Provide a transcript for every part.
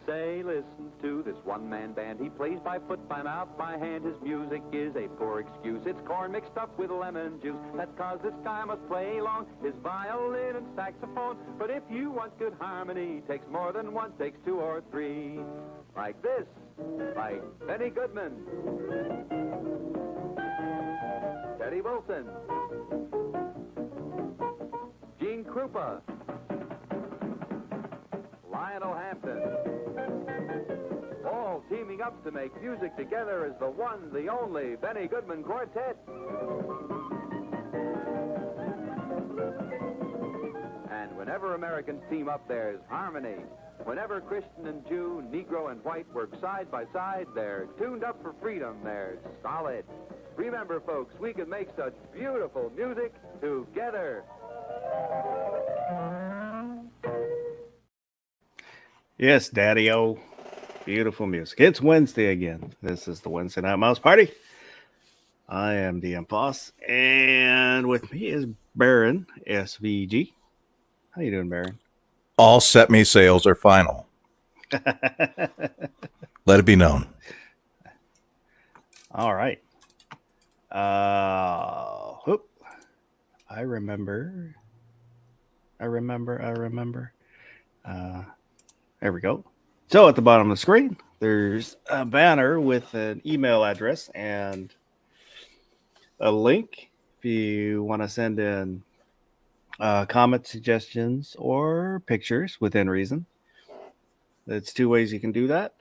Wednesday listens to this one-man band. He plays by foot, by mouth, by hand. His music is a poor excuse. It's corn mixed up with lemon juice. That's 'cause this guy must play along his violin and saxophone. But if you want good harmony, takes more than one, takes two or three. Like this, like Benny Goodman, Teddy Wilson, Gene Krupa, Lionel Hampton, all teaming up to make music together as the one, the only Benny Goodman Quartet. And whenever Americans team up, there's harmony. Whenever Christian and Jew, Negro and white work side by side, they're tuned up for freedom. They're solid. Remember, folks, we can make such beautiful music together. Yes, Daddy-O. Beautiful music. It's Wednesday again. This is the Wednesday Night Mouse Party. I am DM Foss, and with me is Baron SVG. How you doing, Baron? All set me sales are final. Let it be known. All right. I remember. There we go. So at the bottom of the screen, there's a banner with an email address and a link if you want to send in comment suggestions or pictures within reason. That's two ways you can do that.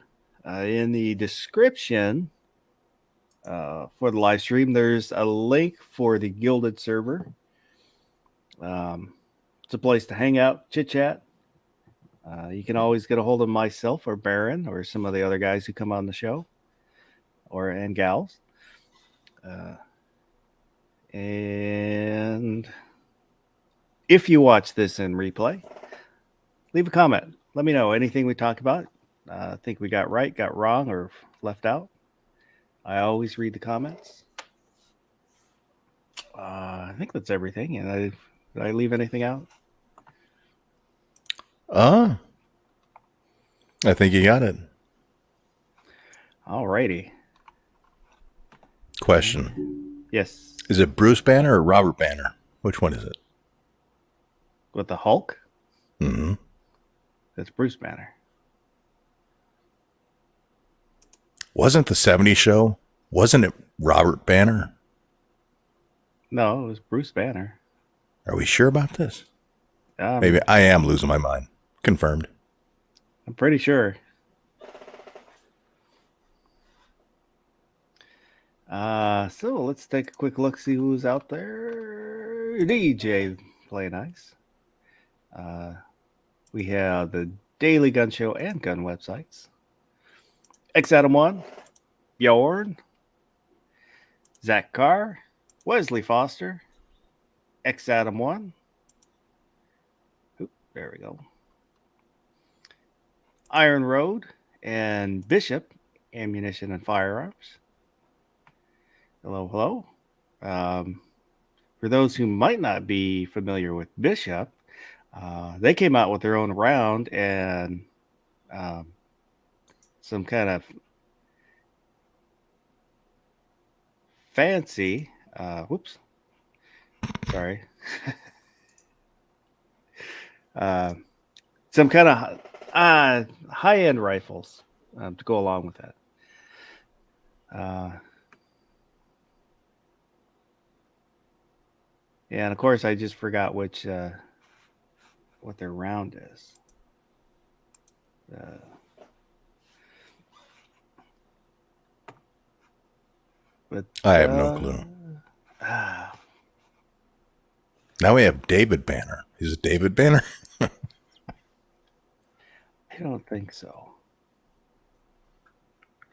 In the description for the live stream, there's a link for the Gilded server. It's a place to hang out, chit chat. You can always get a hold of myself or Baron or some of the other guys who come on the show, and gals. And if you watch this in replay, leave a comment. Let me know anything we talk about. Think we got right, got wrong, or left out. I always read the comments. I think that's everything. And did I leave anything out? I think you got it. All righty. Question. Yes. Is it Bruce Banner or Robert Banner? Which one is it? With the Hulk? Mm-hmm. That's Bruce Banner. Wasn't the 70s show? Wasn't it Robert Banner? No, it was Bruce Banner. Are we sure about this? Maybe I am losing my mind. Confirmed. I'm pretty sure. So let's take a quick look, see who's out there. DJ Play Nice. We have the Daily Gun Show and Gun websites. X Adam 1, Bjorn, Zach Carr, Wesley Foster, X Adam 1. Oop, there we go. Iron Road and Bishop Ammunition and Firearms. Hello, hello. For those who might not be familiar with Bishop, they came out with their own round and some kind of fancy, sorry. Some kind of high-end rifles to go along with that. Yeah, and of course, I just forgot which what their round is. But I have no clue. Now we have David Banner. Is it David Banner? I don't think so.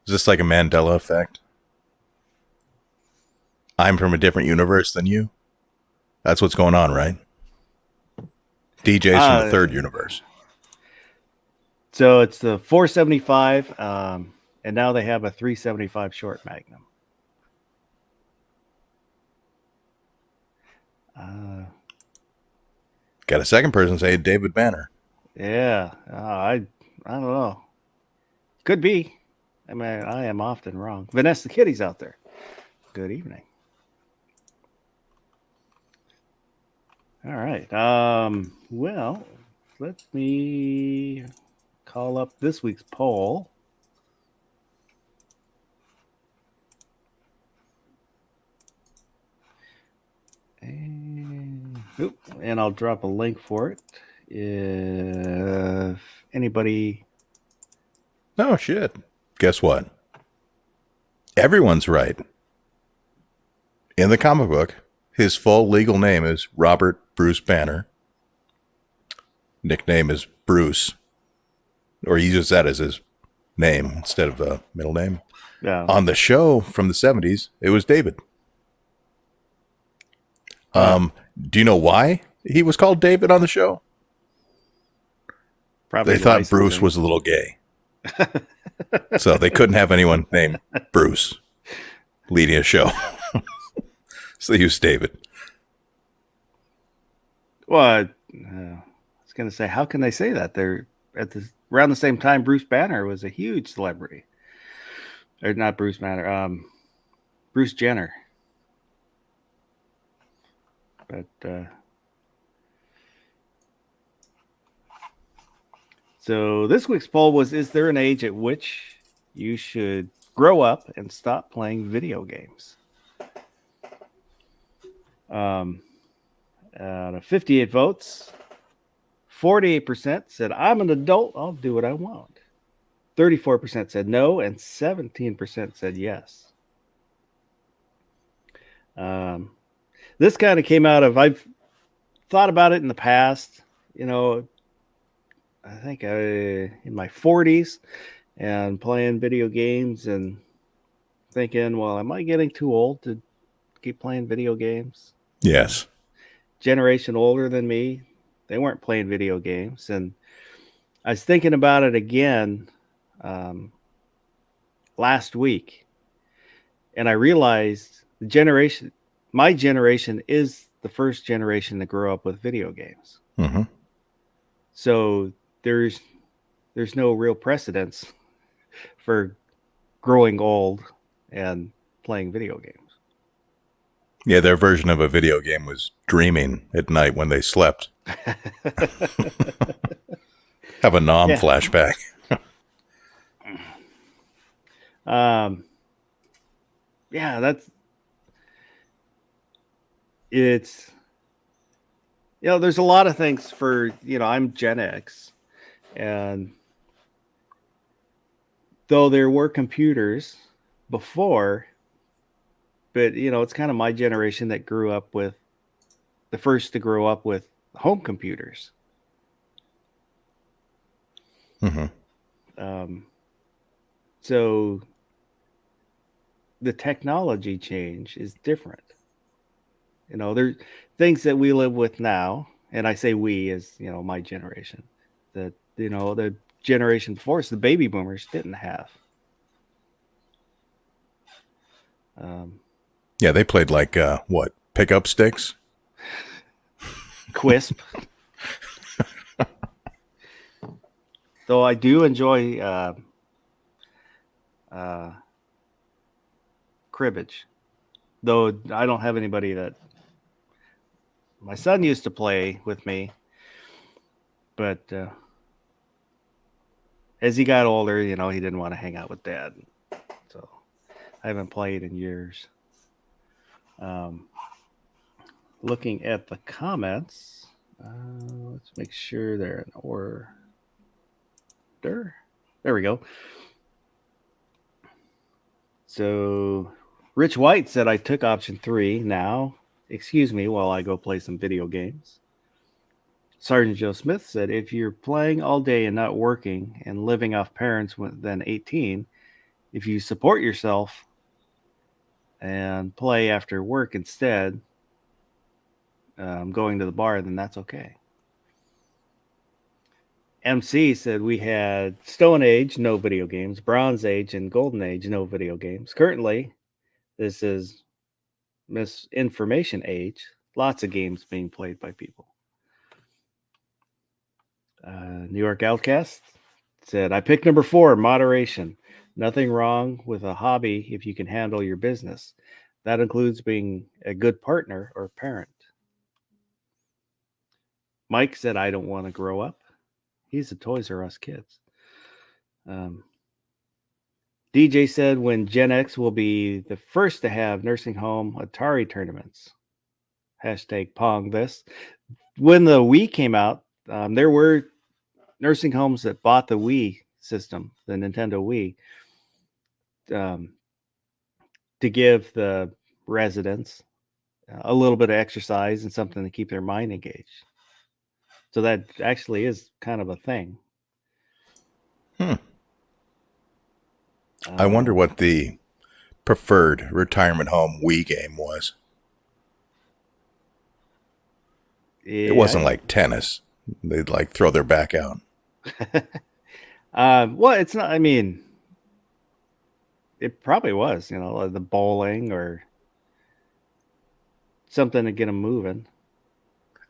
Is this like a Mandela effect? I'm from a different universe than you? That's what's going on, right? DJ's from the third universe. So it's the 475, and now they have a 375 short Magnum. Got a second person say David Banner. Yeah, I don't know. Could be. I mean, I am often wrong. Vanessa Kitty's out there. Good evening. All right. Well, let me call up this week's poll. And I'll drop a link for it if anybody. Oh, shit. Guess what? Everyone's right. In the comic book, his full legal name is Robert Bruce Banner. Nickname is Bruce. Or he uses that as his name instead of a middle name. On the show from the 70s, it was David. Do you know why he was called David on the show? Probably they thought Bruce was a little gay. So they couldn't have anyone named Bruce leading a show. So they used David. Well, I was going to say, how can they say that? They're around the same time Bruce Banner was a huge celebrity. Or not Bruce Banner, Bruce Jenner. But so this week's poll was: is there an age at which you should grow up and stop playing video games? Out of 58 votes, 48% said I'm an adult, I'll do what I want. 34% said no, and 17% said yes. This kind of came out of, I've thought about it in the past, you know, I think in my 40s and playing video games and thinking, well, am I getting too old to keep playing video games? Yes. Generation older than me, they weren't playing video games. And I was thinking about it again last week. And I realized my generation is the first generation to grow up with video games. Mm-hmm. So there's no real precedence for growing old and playing video games. Yeah, their version of a video game was dreaming at night when they slept. Have a flashback. Yeah, it's, you know, there's a lot of things for, you know, I'm Gen X, and though there were computers before, but, you know, it's kind of my generation that grew up with the first to grow up with home computers. Mm-hmm. So the technology change is different. You know, there's things that we live with now, and I say we as, you know, my generation, that, you know, the generation before us, the baby boomers, didn't have. Yeah, they played like, what, pickup sticks? Quisp. Though I do enjoy cribbage. Though I don't have anybody that... My son used to play with me, but as he got older, you know, he didn't want to hang out with Dad. So I haven't played in years. Looking at the comments, let's make sure they're in order. There we go. So Rich White said, I took option 3 now. Excuse me while I go play some video games. Sergeant Joe Smith said, if you're playing all day and not working and living off parents than 18, if you support yourself and play after work instead, going to the bar, then that's okay. MC said we had Stone Age, no video games, Bronze Age, and Golden Age, no video games. Currently, this is Misinformation Age, lots of games being played by people. New York Outcast said, I picked number 4, moderation. Nothing wrong with a hobby if you can handle your business. That includes being a good partner or parent. Mike said, I don't want to grow up. He's a Toys R Us kids. DJ said, when Gen X will be the first to have nursing home Atari tournaments. Hashtag Pong this. When the Wii came out, there were nursing homes that bought the Wii system, the Nintendo Wii, to give the residents a little bit of exercise and something to keep their mind engaged. So that actually is kind of a thing. I wonder what the preferred retirement home Wii game was. Yeah. It wasn't like tennis. They'd like throw their back out. Well, it's not, I mean, it probably was, like the bowling or something to get them moving.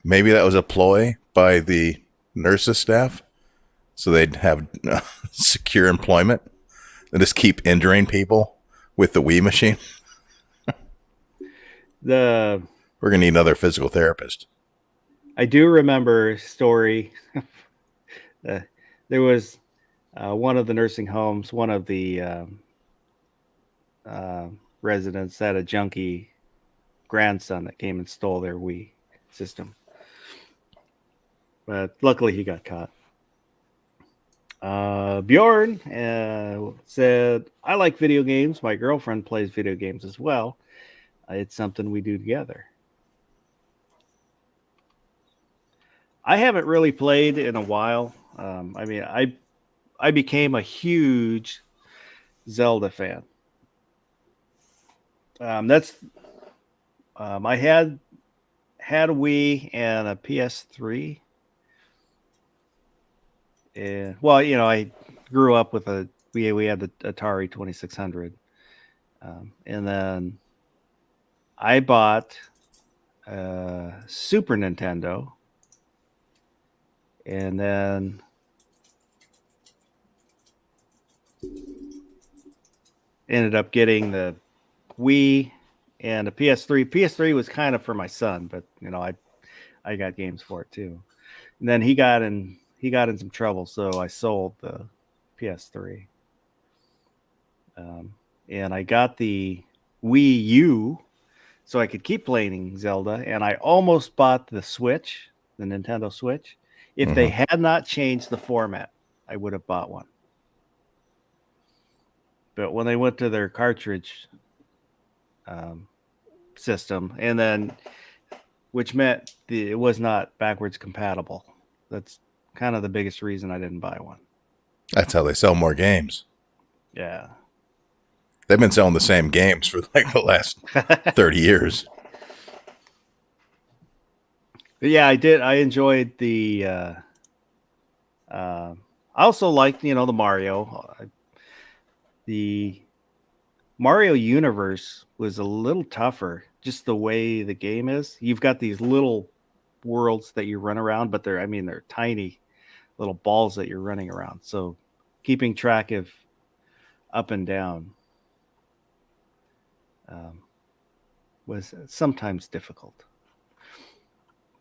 Maybe that was a ploy by the nurses staff so they'd have secure employment and just keep injuring people with the Wii machine. We're going to need another physical therapist. I do remember a story. There was one of the nursing homes, one of the residents had a junkie grandson that came and stole their Wii system. But luckily he got caught. Bjorn said, I like video games. My girlfriend plays video games as well. It's something we do together. I haven't really played in a while. I became a huge Zelda fan. I had a Wii and a PS3. And I grew up with we had the Atari 2600. And then I bought Super Nintendo. And then ended up getting the Wii and a PS3. PS3 was kind of for my son, but I got games for it too. And then he got in some trouble, so I sold the PS3. And I got the Wii U so I could keep playing Zelda, and I almost bought the Switch, the Nintendo Switch. If they had not changed the format, I would have bought one. But when they went to their cartridge system, and then which meant it was not backwards compatible. That's kind of the biggest reason I didn't buy one. That's how they sell more games. Yeah. They've been selling the same games for like the last 30 years. But yeah, I did. I enjoyed the. I also liked, the Mario. The Mario universe was a little tougher, just the way the game is. You've got these little worlds that you run around, but they're tiny little balls that you're running around. So keeping track of up and down was sometimes difficult.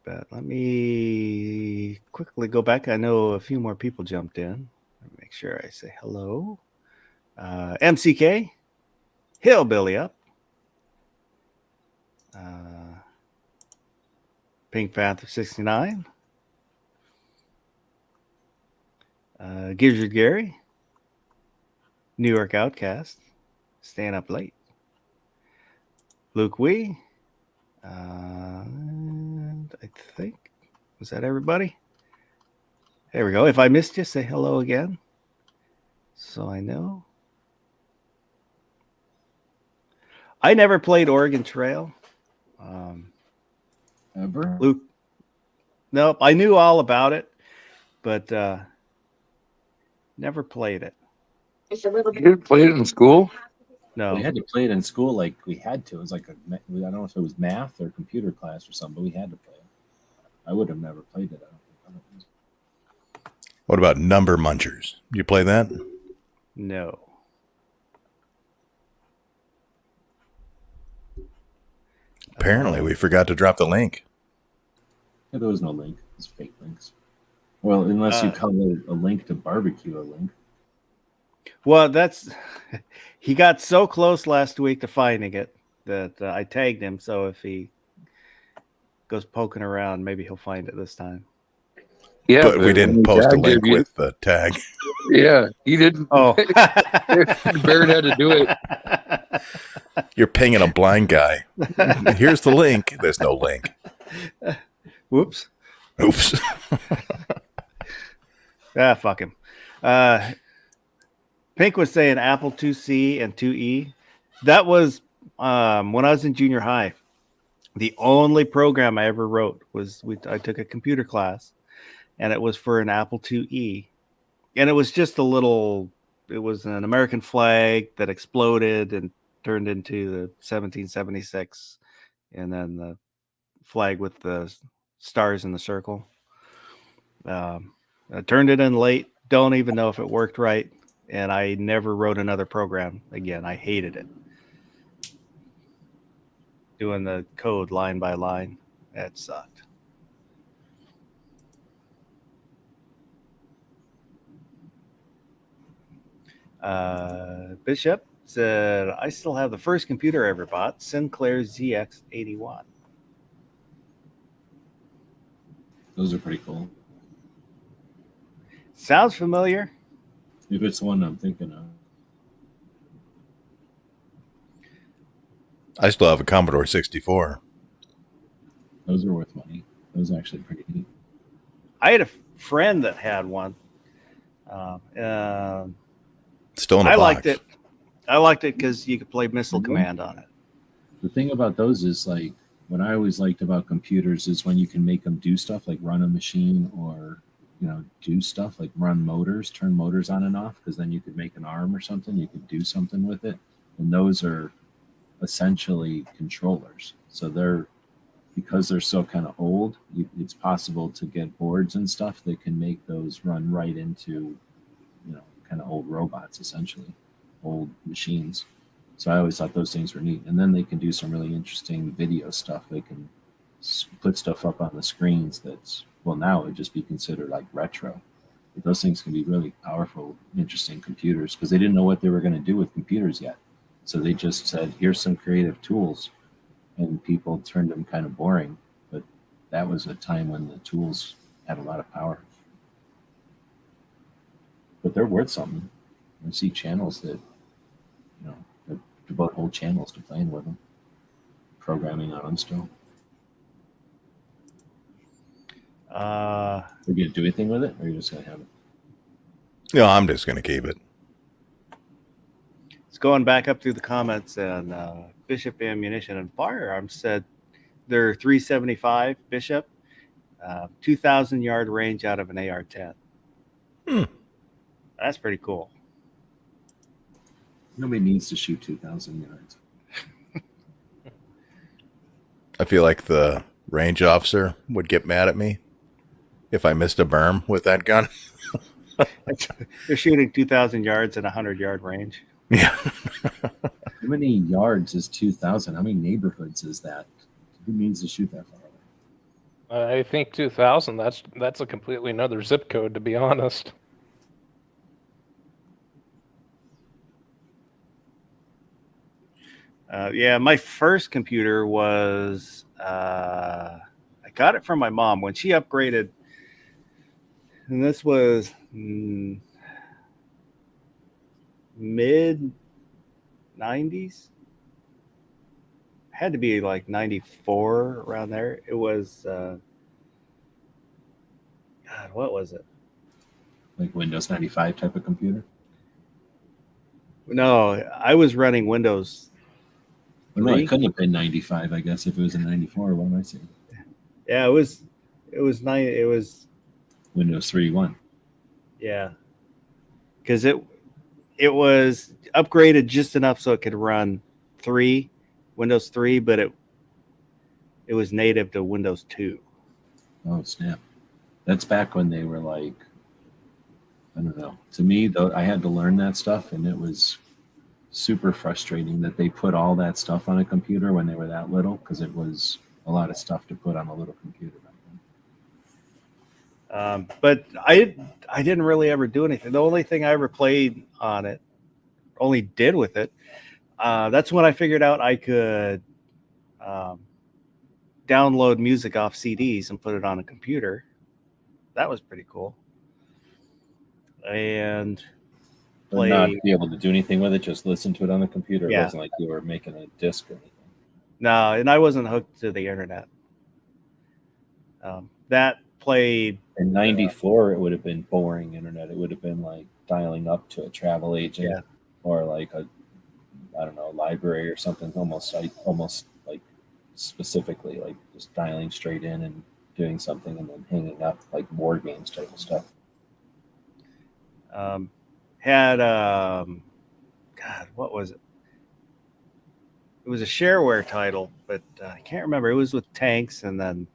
But let me quickly go back. I know a few more people jumped in. Let me make sure I say hello. MCK, Hillbilly up. Pink Panther 69. Gizzard Gary. New York Outcast. Staying up late. Luke Wee. I think, was that everybody? There we go. If I missed you, say hello again, so I know. I never played Oregon Trail. Ever? Luke? Nope. I knew all about it, but never played it. You didn't play it in school? No. We had to play it in school, like we had to. It was like I don't know if it was math or computer class or something, but we had to play it. I would have never played it. I don't think. What about Number Munchers? You play that? No. Apparently, we forgot to drop the link. Yeah, there was no link. It's fake links. Well, unless you call a link to barbecue a link. Well, he got so close last week to finding it that I tagged him. So if he goes poking around, maybe he'll find it this time. Yeah, but we didn't post a link with the tag. Yeah, he didn't. Oh, Barrett had to do it. You're pinging a blind guy. Here's the link. There's no link. Whoops. Oops. Fuck him. Pink was saying Apple IIc and IIe. That was when I was in junior high. The only program I ever wrote was I took a computer class, and it was for an Apple IIe. And it was just it was an American flag that exploded and turned into the 1776, and then the flag with the stars in the circle. I turned it in late. Don't even know if it worked right. And I never wrote another program again. I hated it. Doing the code line by line. That sucked. Bishop said, I still have the first computer I ever bought, Sinclair ZX81. Those are pretty cool. Sounds familiar. If it's the one I'm thinking of. I still have a Commodore 64. Those are worth money. Those are actually pretty neat. I had a friend that had one. Still in the I box. liked it. I liked it because you could play Missile Command on it. The thing about those is like what I always liked about computers is when you can make them do stuff like run a machine or do stuff like run motors, turn motors on and off, because then you could make an arm or something. You could do something with it, and those are essentially controllers. So because they're so kind of old, it's possible to get boards and stuff that can make those run right into kind of old robots, essentially old machines. So I always thought those things were neat. And then they can do some really interesting video stuff. They can put stuff up on the screens that's, well, now it would just be considered like retro. But those things can be really powerful, interesting computers, because they didn't know what they were going to do with computers yet. So they just said, here's some creative tools. And people turned them kind of boring. But that was a time when the tools had a lot of power. But they're worth something. I see channels that, that devote whole channels to playing with them, programming on them still. Are you going to do anything with it, or are you just going to have it? No, I'm just going to keep it. It's going back up through the comments, and Bishop Ammunition and Firearms said they're 375 Bishop, 2,000 yard range out of an AR-10. That's pretty cool. Nobody needs to shoot 2,000 yards. I feel like the range officer would get mad at me if I missed a berm with that gun. They're shooting 2,000 yards at 100-yard range. Yeah. How many yards is 2,000? How many neighborhoods is that? Who needs to shoot that far away? I think 2,000. That's a completely another zip code, to be honest. Yeah, my first computer was I got it from my mom when she upgraded, and this was mid 90s. Had to be like 94, around there. It was God, what was it? Like Windows 95 type of computer? No, I was running Windows. Well, no, it couldn't have been 95, I guess, if it was a 94. What am I saying? Yeah, it was Windows 3.1. Yeah, because it was upgraded just enough so it could run Windows 3, but it was native to Windows 2. Oh, snap. That's back when they were like I don't know. To me, though, I had to learn that stuff, and it was super frustrating that they put all that stuff on a computer when they were that little, because it was a lot of stuff to put on a little computer back then. But I didn't really ever do anything. The only thing I ever played on it, only did with it, that's when I figured out I could download music off CDs and put it on a computer. That was pretty cool. And But not be able to do anything with it, just listen to it on the computer. Yeah. It wasn't like you were making a disc or anything. No, and I wasn't hooked to the internet. That played In '94, it would have been boring internet. It would have been like dialing up to a travel agent Yeah. or like a, I don't know, library or something. Almost like specifically like just dialing straight in and doing something and then hanging up, like war games type of stuff. Had God, what was it? It was a shareware title, but I can't remember. It was with tanks, and then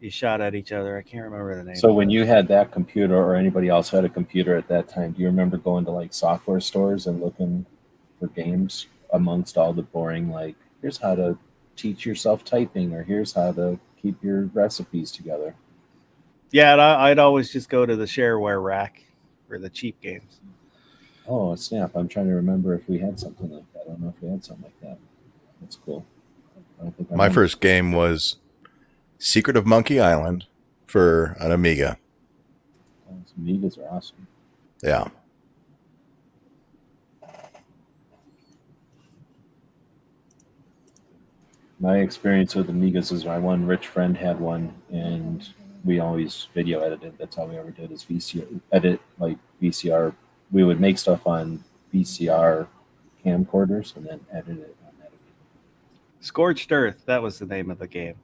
you shot at each other. I can't remember the name. So when you had that computer, or anybody else had a computer at that time, do you remember going to like software stores and looking for games amongst all the boring, like, here's how to teach yourself typing, or here's how to keep your recipes together? Yeah, and I'd always just go to the shareware rack for the cheap games. Oh, snap. I'm trying to remember if we had something like that. I don't know if we had something like that. That's cool. I don't think I My remember. first game was Secret of Monkey Island for an Amiga. Oh, Amigas are awesome. Yeah. My experience with Amigas is my one rich friend had one, and we always video edited. That's all we ever did, is VCR edit, like VCR. We would make stuff on VCR camcorders and then edit it on that. Scorched Earth, that was the name of the game.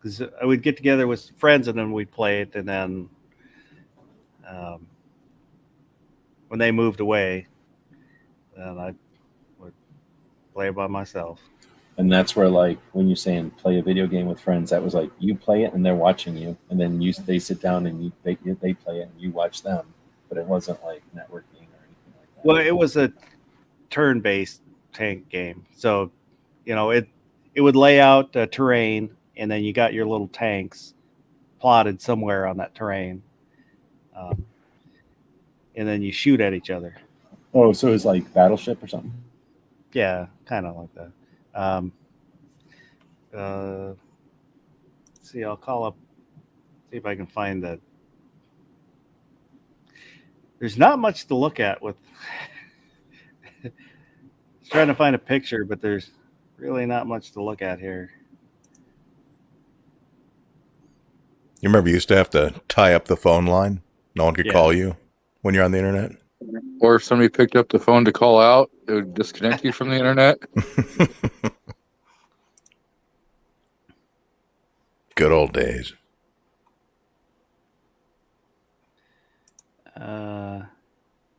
Because I would get together with friends and then we'd play it, and then when they moved away, then I would play it by myself. And that's where, like, when you're saying play a video game with friends, that was like you play it and they're watching you, and then they sit down and they play it and you watch them. But it wasn't like networking or anything like that. Well, it was a turn-based tank game, so it would lay out terrain, and then you got your little tanks plotted somewhere on that terrain, and then you shoot at each other. Oh, so it was like Battleship or something? Yeah, kind of like that. Let's see, I'll call up, see if I can find that. There's not much to look at with trying to find a picture, but there's really not much to look at here. You remember you used to have to tie up the phone line? No one could Yeah. call you when you're on the internet? Or if somebody picked up the phone to call out, it would disconnect you from the internet. Good old days.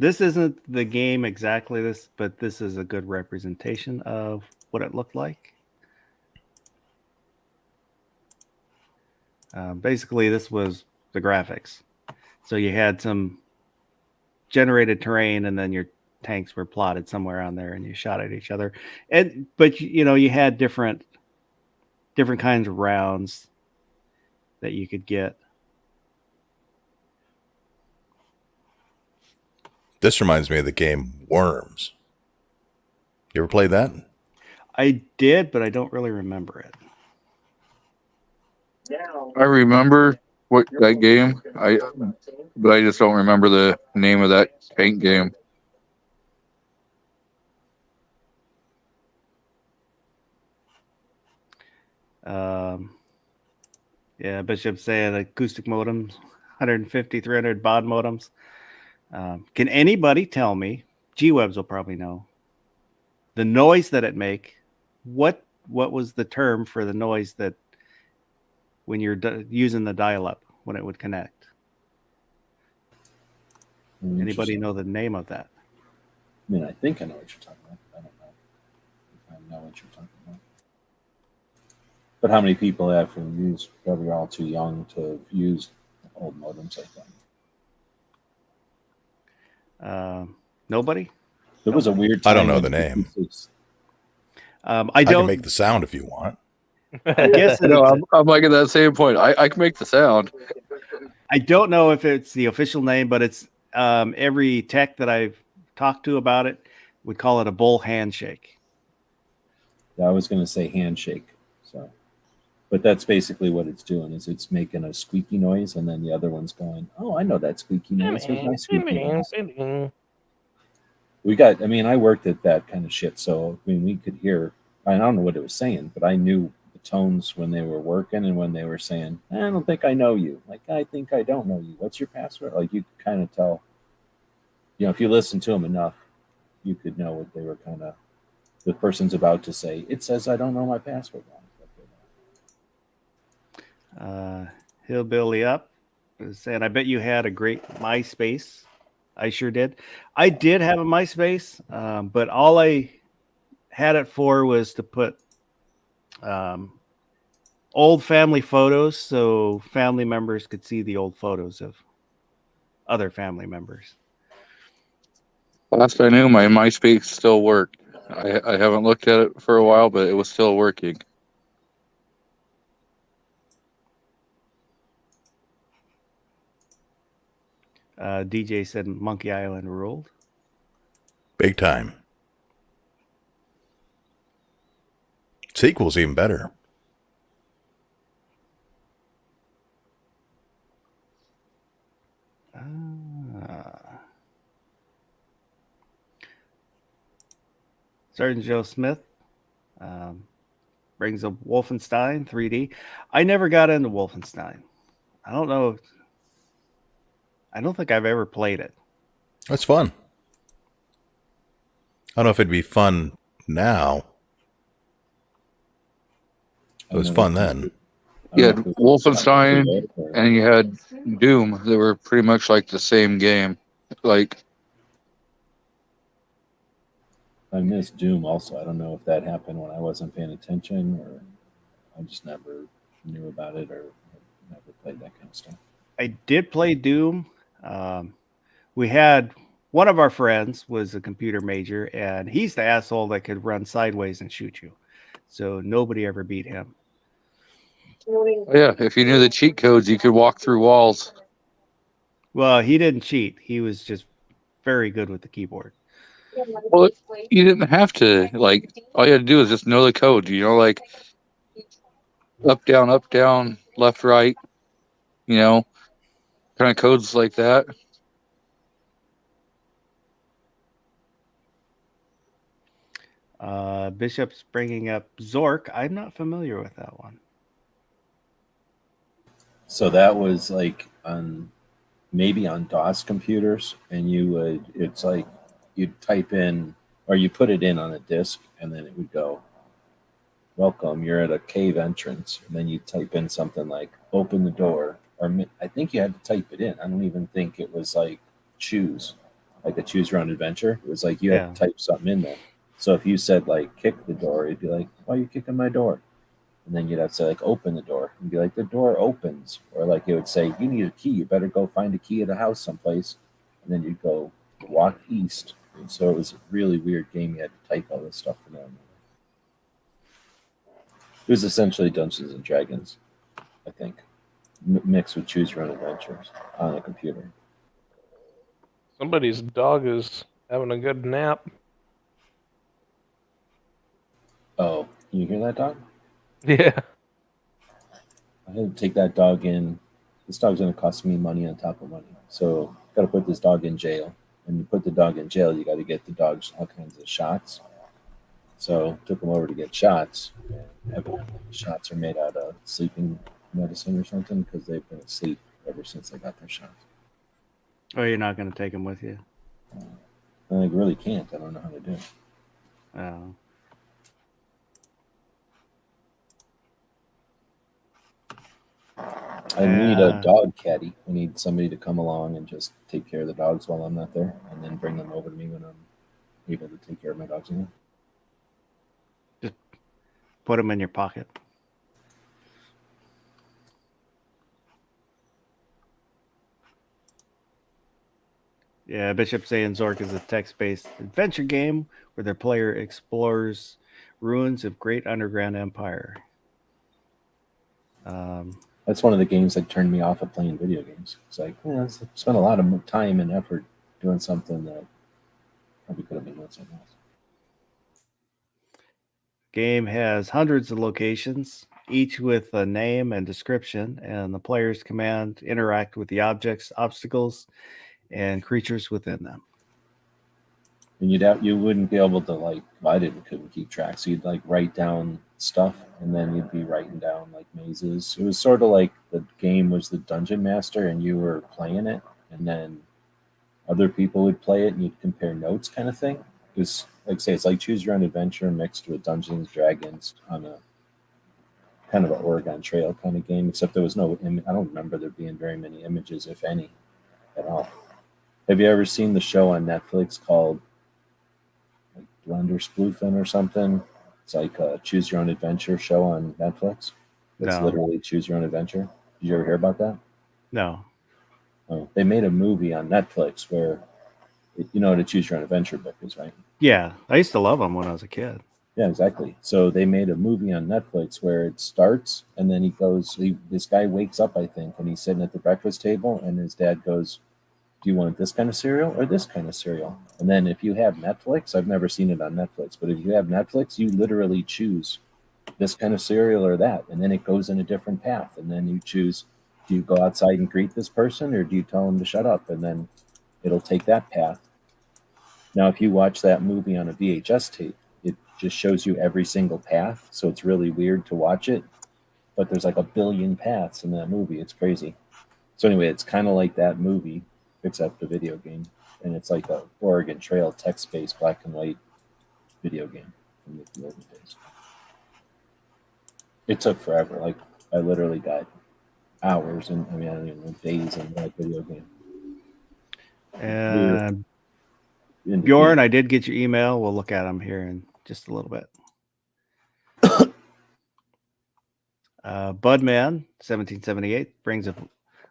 This isn't the game exactly this, but this is a good representation of what it looked like. Basically, this was the graphics. So you had some generated terrain, and then your tanks were plotted somewhere on there, and you shot at each other. But you had different kinds of rounds that you could get. This reminds me of the game Worms. You ever played that? I did, but I don't really remember it. I remember that game, but I just don't remember the name of that tank game. Yeah, Bishop's saying acoustic modems, 150, 300 baud modems. Can anybody tell me, G-Webs will probably know, the noise that it make? What was the term for the noise that when you're using the dial-up, when it would connect? Anybody know the name of that? I mean, I think I know what you're talking about. I don't know if I know what you're talking about. But how many people have from used? Probably all too young to have used old modems like that. Nobody. There was a weird time I don't know when the name. 56 I I can don't. make the sound if you want. I guess No, it's, I'm like at that same point. I can make the sound. I don't know if it's the official name, but it's every tech that I've talked to about it would call it a bull handshake. I was going to say handshake. So, but that's basically what it's doing. Is it's making a squeaky noise, and then the other one's going, "Oh, I know that squeaky noise. Here's my squeaky noise." We got. I mean, I worked at that kind of shit, so I mean, we could hear. I don't know what it was saying, but I knew the tones when they were working and when they were saying, "I don't think I know you." Like, I think I don't know you. What's your password? Like, you could kind of tell. You know, if you listen to them enough, you could know what they were kind of. The person's about to say, "It says I don't know my password." Hillbilly up is saying, I bet you had a great MySpace. I sure did. I did have a MySpace, but all I had it for was to put old family photos so family members could see the old photos of other family members. Last I knew, my MySpace still worked. I haven't looked at it for a while, but it was still working. DJ said Monkey Island ruled. Big time. Sequel's even better. Sergeant Joe Smith brings up Wolfenstein 3D. I never got into Wolfenstein. I don't know. I don't think I've ever played it. That's fun. I don't know if it'd be fun now. It was fun then. You had Wolfenstein and you had Doom. They were pretty much like the same game. Like, I missed Doom also. I don't know if that happened when I wasn't paying attention or I just never knew about it or never played that kind of stuff. I did play Doom. We had one of our friends was a computer major, and he's the asshole that could run sideways and shoot you. So nobody ever beat him. yeah, if you knew the cheat codes, you could walk through walls. Well, he didn't cheat. He was just very good with the keyboard. Well, you didn't have to. Like, all you had to do is just know the code. You know, like up, down, left, right. You know, kind of codes like that. Bishop's bringing up Zork. I'm not familiar with that one. So that was like on maybe on DOS computers, and it's like you'd type in or you put it in on a disk, and then it would go, "Welcome, you're at a cave entrance," and then you type in something like "Open the door," or I think you had to type it in. I don't even think it was like choose, like a choose your own adventure. It was like you had to type something in there. So if you said like kick the door, it'd be like, "Why are you kicking my door?" And then you'd have to say like open the door and be like, "The door opens," or like it would say, "You need a key, you better go find a key at a house someplace," and then you'd go walk east. And so it was a really weird game. You had to type all this stuff for them. It was essentially Dungeons and Dragons, I think, mixed with choose your own adventures on a computer. Somebody's dog is having a good nap. Oh, can you hear that dog? Yeah. I had to take that dog in. This dog's going to cost me money on top of money. So got to put this dog in jail. And you put the dog in jail, you got to get the dogs all kinds of shots. So took him over to get shots. And evidently the shots are made out of sleeping medicine or something because they've been asleep ever since they got their shots. Oh, you're not going to take him with you? I really can't. I don't know how to do it. Oh. I need a dog caddy. I need somebody to come along and just take care of the dogs while I'm not there, and then bring them over to me when I'm able to take care of my dogs again. Just put them in your pocket. Yeah, Bishop saying Zork is a text-based adventure game where the player explores ruins of great underground empire. That's one of the games that turned me off of playing video games. It's like, I spent a lot of time and effort doing something that probably could have been doing something else. Game has hundreds of locations, each with a name and description, and the player's command interact with the objects, obstacles, and creatures within them. And you wouldn't be able to like, well, couldn't keep track. So you'd like write down stuff, and then you'd be writing down like mazes. It was sort of like the game was the dungeon master, and you were playing it, and then other people would play it, and you'd compare notes, kind of thing. Because, like I say, it's like choose your own adventure mixed with Dungeons Dragons on a kind of an Oregon Trail kind of game. Except there was no, I don't remember there being very many images, if any, at all. Have you ever seen the show on Netflix called like Blender Sploofing or something? It's like a choose your own adventure show on Netflix. It's No. literally choose your own adventure. Did you ever hear about that? No. Oh, they made a movie on Netflix where, you know what a choose your own adventure book is, right? Yeah, I used to love them when I was a kid. Yeah, exactly. So they made a movie on Netflix where it starts and then this guy wakes up, I think, and he's sitting at the breakfast table and his dad goes, do you want this kind of cereal or this kind of cereal? And then if you have Netflix, I've never seen it on Netflix, but if you have Netflix, you literally choose this kind of cereal or that. And then it goes in a different path. And then you choose, do you go outside and greet this person or do you tell them to shut up? And then it'll take that path. Now, if you watch that movie on a VHS tape, it just shows you every single path. So it's really weird to watch it. But there's like a billion paths in that movie. It's crazy. So anyway, it's kind of like that movie, except a video game. And it's like a Oregon Trail text-based black and white video game from the olden days. It took forever. Like, I literally got hours and, I don't even know, days in that video game. And In the Bjorn, game. I did get your email. We'll look at them here in just a little bit. Budman, 1778, brings up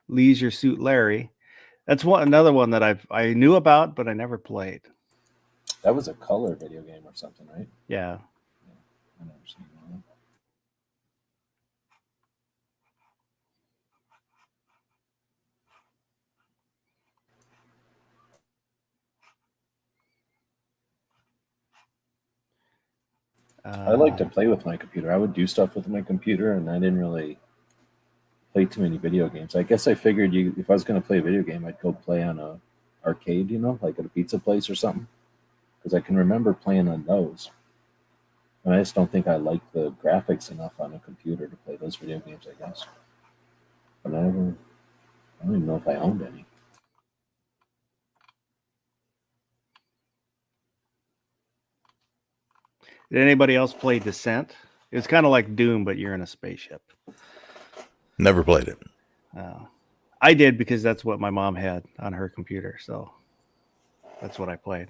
Leisure Suit Larry. That's another one that I knew about, but I never played. That was a color video game or something, right? Yeah. I never seen that. I like to play with my computer. I would do stuff with my computer, and I didn't really play too many video games. I guess I figured if I was going to play a video game, I'd go play on a arcade, like at a pizza place or something, because I can remember playing on those. And I just don't think I like the graphics enough on a computer to play those video games, I guess. But I don't even know if I owned any. Did anybody else play Descent? It's kind of like Doom, but you're in a spaceship. Never played it. I did because that's what my mom had on her computer, so that's what I played.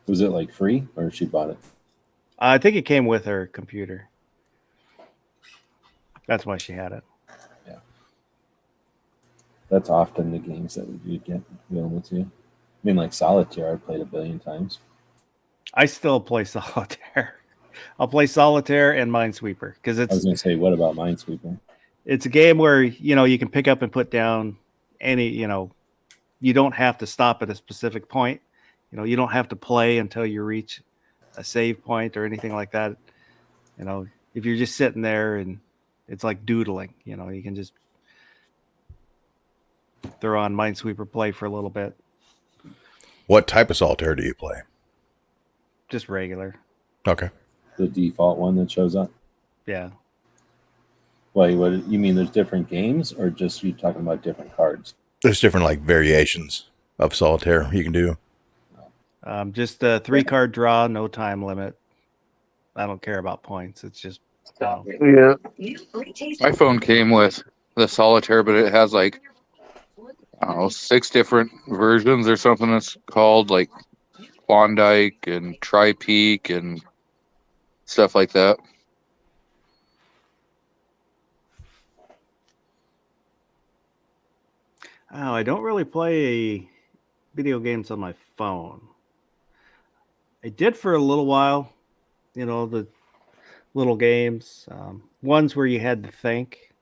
Was it like free, or she bought it? I think it came with her computer. That's why she had it. Yeah. That's often the games that you get available to you. I mean, like Solitaire, I've played 1 billion times. I still play Solitaire. I'll play Solitaire and Minesweeper because I was going to say, what about Minesweeper? It's a game where you can pick up and put down any. You don't have to stop at a specific point. You don't have to play until you reach a save point or anything like that. If you're just sitting there and it's like doodling, you can just throw on Minesweeper, play for a little bit. What type of solitaire do you play? Just regular. Okay. The default one that shows up? Yeah. Wait, what you mean there's different games, or just you talking about different cards? There's different variations of solitaire you can do. Just a 3-card draw, no time limit. I don't care about points. It's just Yeah. My phone came with the solitaire, but it has I don't know, 6 different versions or something. That's called like Klondike and Tri-Peak and stuff like that. I don't really play video games on my phone. I did for a little while, the little games, ones where you had to think,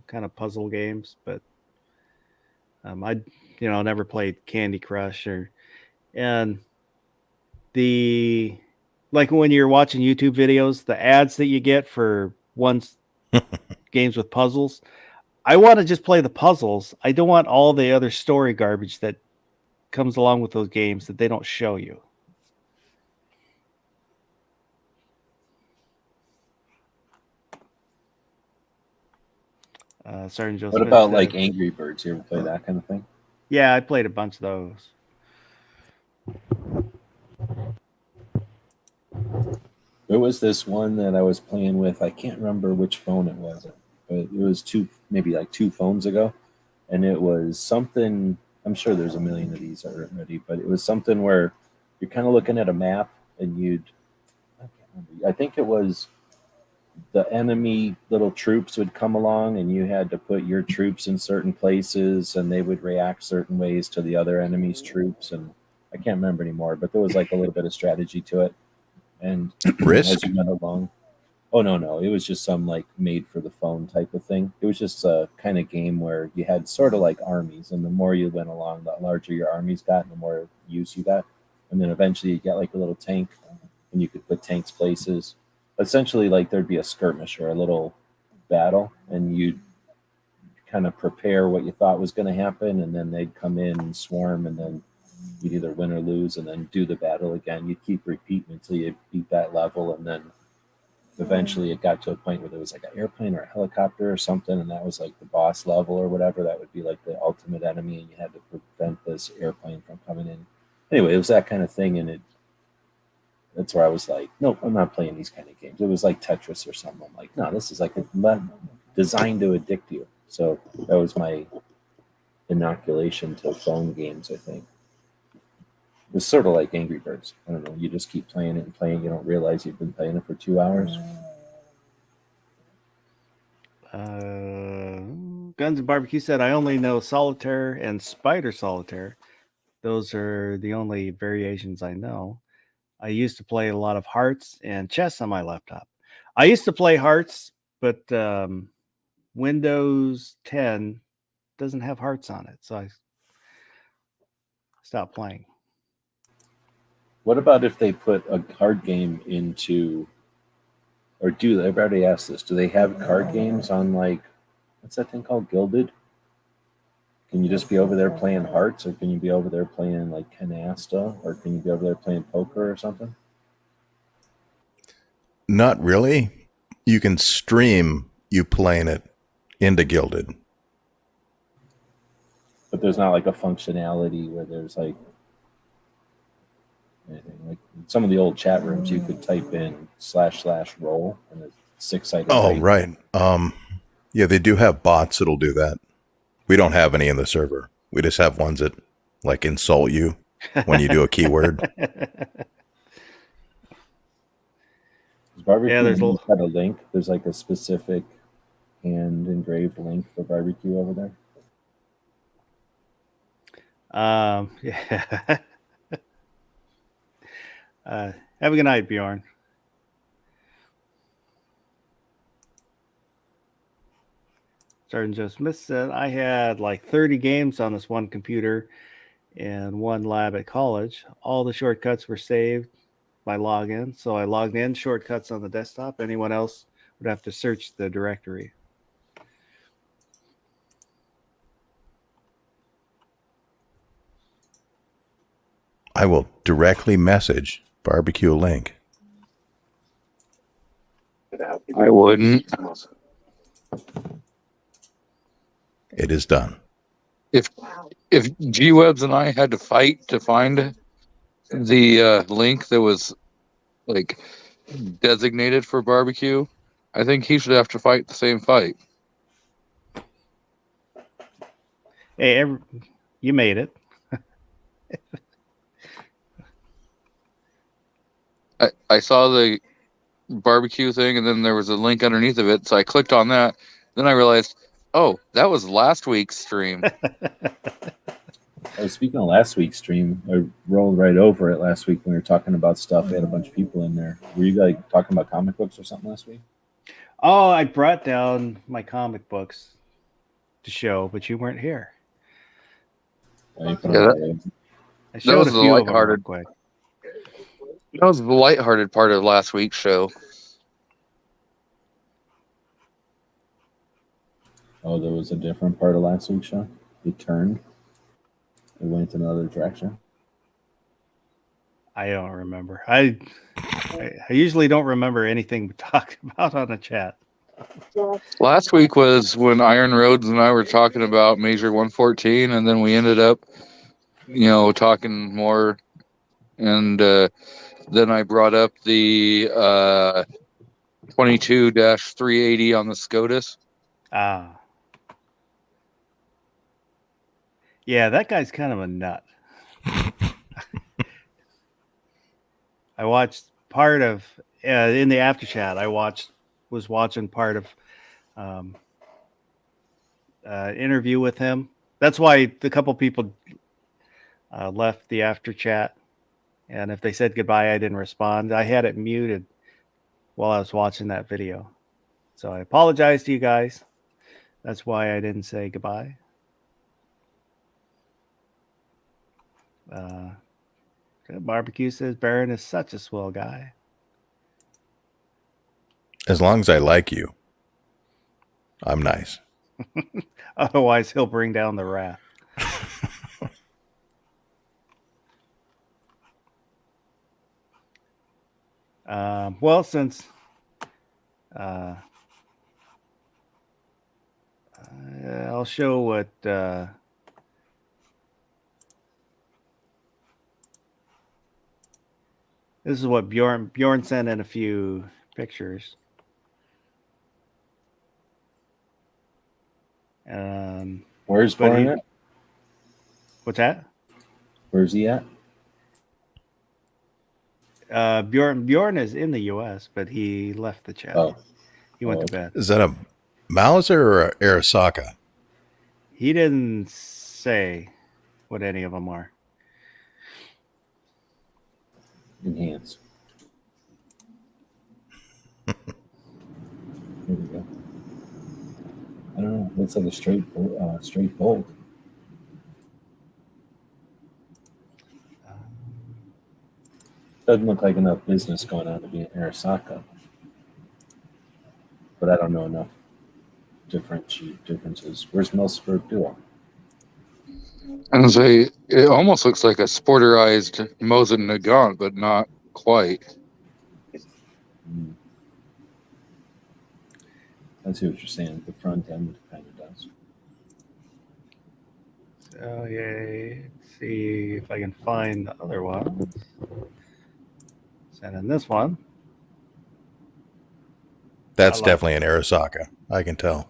kind of puzzle games, but I, never played Candy Crush and like when you're watching YouTube videos, the ads that you get for games with puzzles, I want to just play the puzzles. I don't want all the other story garbage that comes along with those games that they don't show you. Sergeant Joe What Smith about said, like Angry Birds? You ever play that kind of thing? Yeah, I played a bunch of those. There was this one that I was playing with. I can't remember which phone it was, but it was maybe like 2 phones ago, and it was something. I'm sure there's a million of these already, but it was something where you're kind of looking at a map, and I can't remember. I think it was the enemy little troops would come along, and you had to put your troops in certain places, and they would react certain ways to the other enemy's troops, and I can't remember anymore. But there was like a little bit of strategy to it. And Risk? as you went along, oh no, it was just some like made for the phone type of thing. It was just a kind of game where you had sort of like armies, and the more you went along, the larger your armies got, and the more use you got. And then eventually you get like a little tank, and you could put tanks places. Essentially, like there'd be a skirmish or a little battle, and you'd kind of prepare what you thought was going to happen, and then they'd come in and swarm, and then you'd either win or lose, and then do the battle again. You'd keep repeating until you beat that level, and then eventually it got to a point where there was like an airplane or a helicopter or something, and that was like the boss level or whatever. That would be like the ultimate enemy, and you had to prevent this airplane from coming in. Anyway, it was that kind of thing, and that's where I was like, nope, I'm not playing these kind of games. It was like Tetris or something. I'm like, no, this is like designed to addict you. So that was my inoculation to phone games, I think. It was sort of like Angry Birds. I don't know. You just keep playing it and playing. You don't realize you've been playing it for 2 hours. Guns and Barbecue said, I only know Solitaire and Spider Solitaire. Those are the only variations I know. I used to play a lot of Hearts and chess on my laptop. I used to play Hearts, but Windows 10 doesn't have Hearts on it, so I stopped playing. What about if they put a card game into, or I've already asked this, do they have card games on like, what's that thing called, Gilded? Can you just be over there playing Hearts, or can you be over there playing like Canasta, or can you be over there playing poker or something? Not really. You can stream you playing it into Gilded. But there's not like a functionality where there's like anything. Like some of the old chat rooms, you could type in //roll and a 6-sided. Oh, right. Yeah, they do have bots that'll do that. We don't have any in the server. We just have ones that like insult you when you do a keyword. Barbecue, there's got a link. There's like a specific hand engraved link for barbecue over there. Yeah. Have a good night, Bjorn. Sergeant Joe Smith said, I had like 30 games on this one computer and one lab at college. All the shortcuts were saved by login. So I logged in, shortcuts on the desktop. Anyone else would have to search the directory. I will directly message barbecue a link. I wouldn't. It is done. If G-Webs and I had to fight to find the link that was like designated for barbecue, I think he should have to fight the same fight. Hey, you made it. I saw the barbecue thing, and then there was a link underneath of it, so I clicked on that. Then I realized, oh, that was last week's stream. Speaking of last week's stream, I rolled right over it last week when we were talking about stuff. We had a bunch of people in there. Were you guys talking about comic books or something last week? Oh, I brought down my comic books to show, but you weren't here. Oh, you put Yeah, them away. I showed a was the few of them real lighthearted. quick. That was the lighthearted part of last week's show. Oh, there was a different part of last week's show. It turned. It went in another direction. I don't remember. I usually don't remember anything we talked about on the chat. Last week was when Iron Roads and I were talking about Major 114, and then we ended up, talking more. And then I brought up the 22-380 on the SCOTUS. Ah. Yeah, that guy's kind of a nut. I watched part of in the after chat. I was watching part of interview with him. That's why a couple people left the after chat, and if they said goodbye, I didn't respond. I had it muted while I was watching that video, so I apologize to you guys. That's why I didn't say goodbye. Barbecue says Baron is such a swell guy. As long as I like you, I'm nice. Otherwise, he'll bring down the wrath. Well, since I'll show what this is what Bjorn sent in a few pictures. Where's Bjorn at? What's that? Where's he at? Bjorn is in the U.S., but he left the chat. Oh. He went to bed. Is that a Mauser or a Arasaka? He didn't say what any of them are. Enhance. There we go. I don't know. Looks like a straight bolt. Doesn't look like enough business going on to be an Arasaka. But I don't know enough differences. Where's Milsburg Duo? And say it almost looks like a sporterized Mosin Nagant, but not quite. I see what you're saying. The front end kind of does. So yeah, let's see if I can find the other one. Send in this one. That's definitely an Arasaka. I can tell.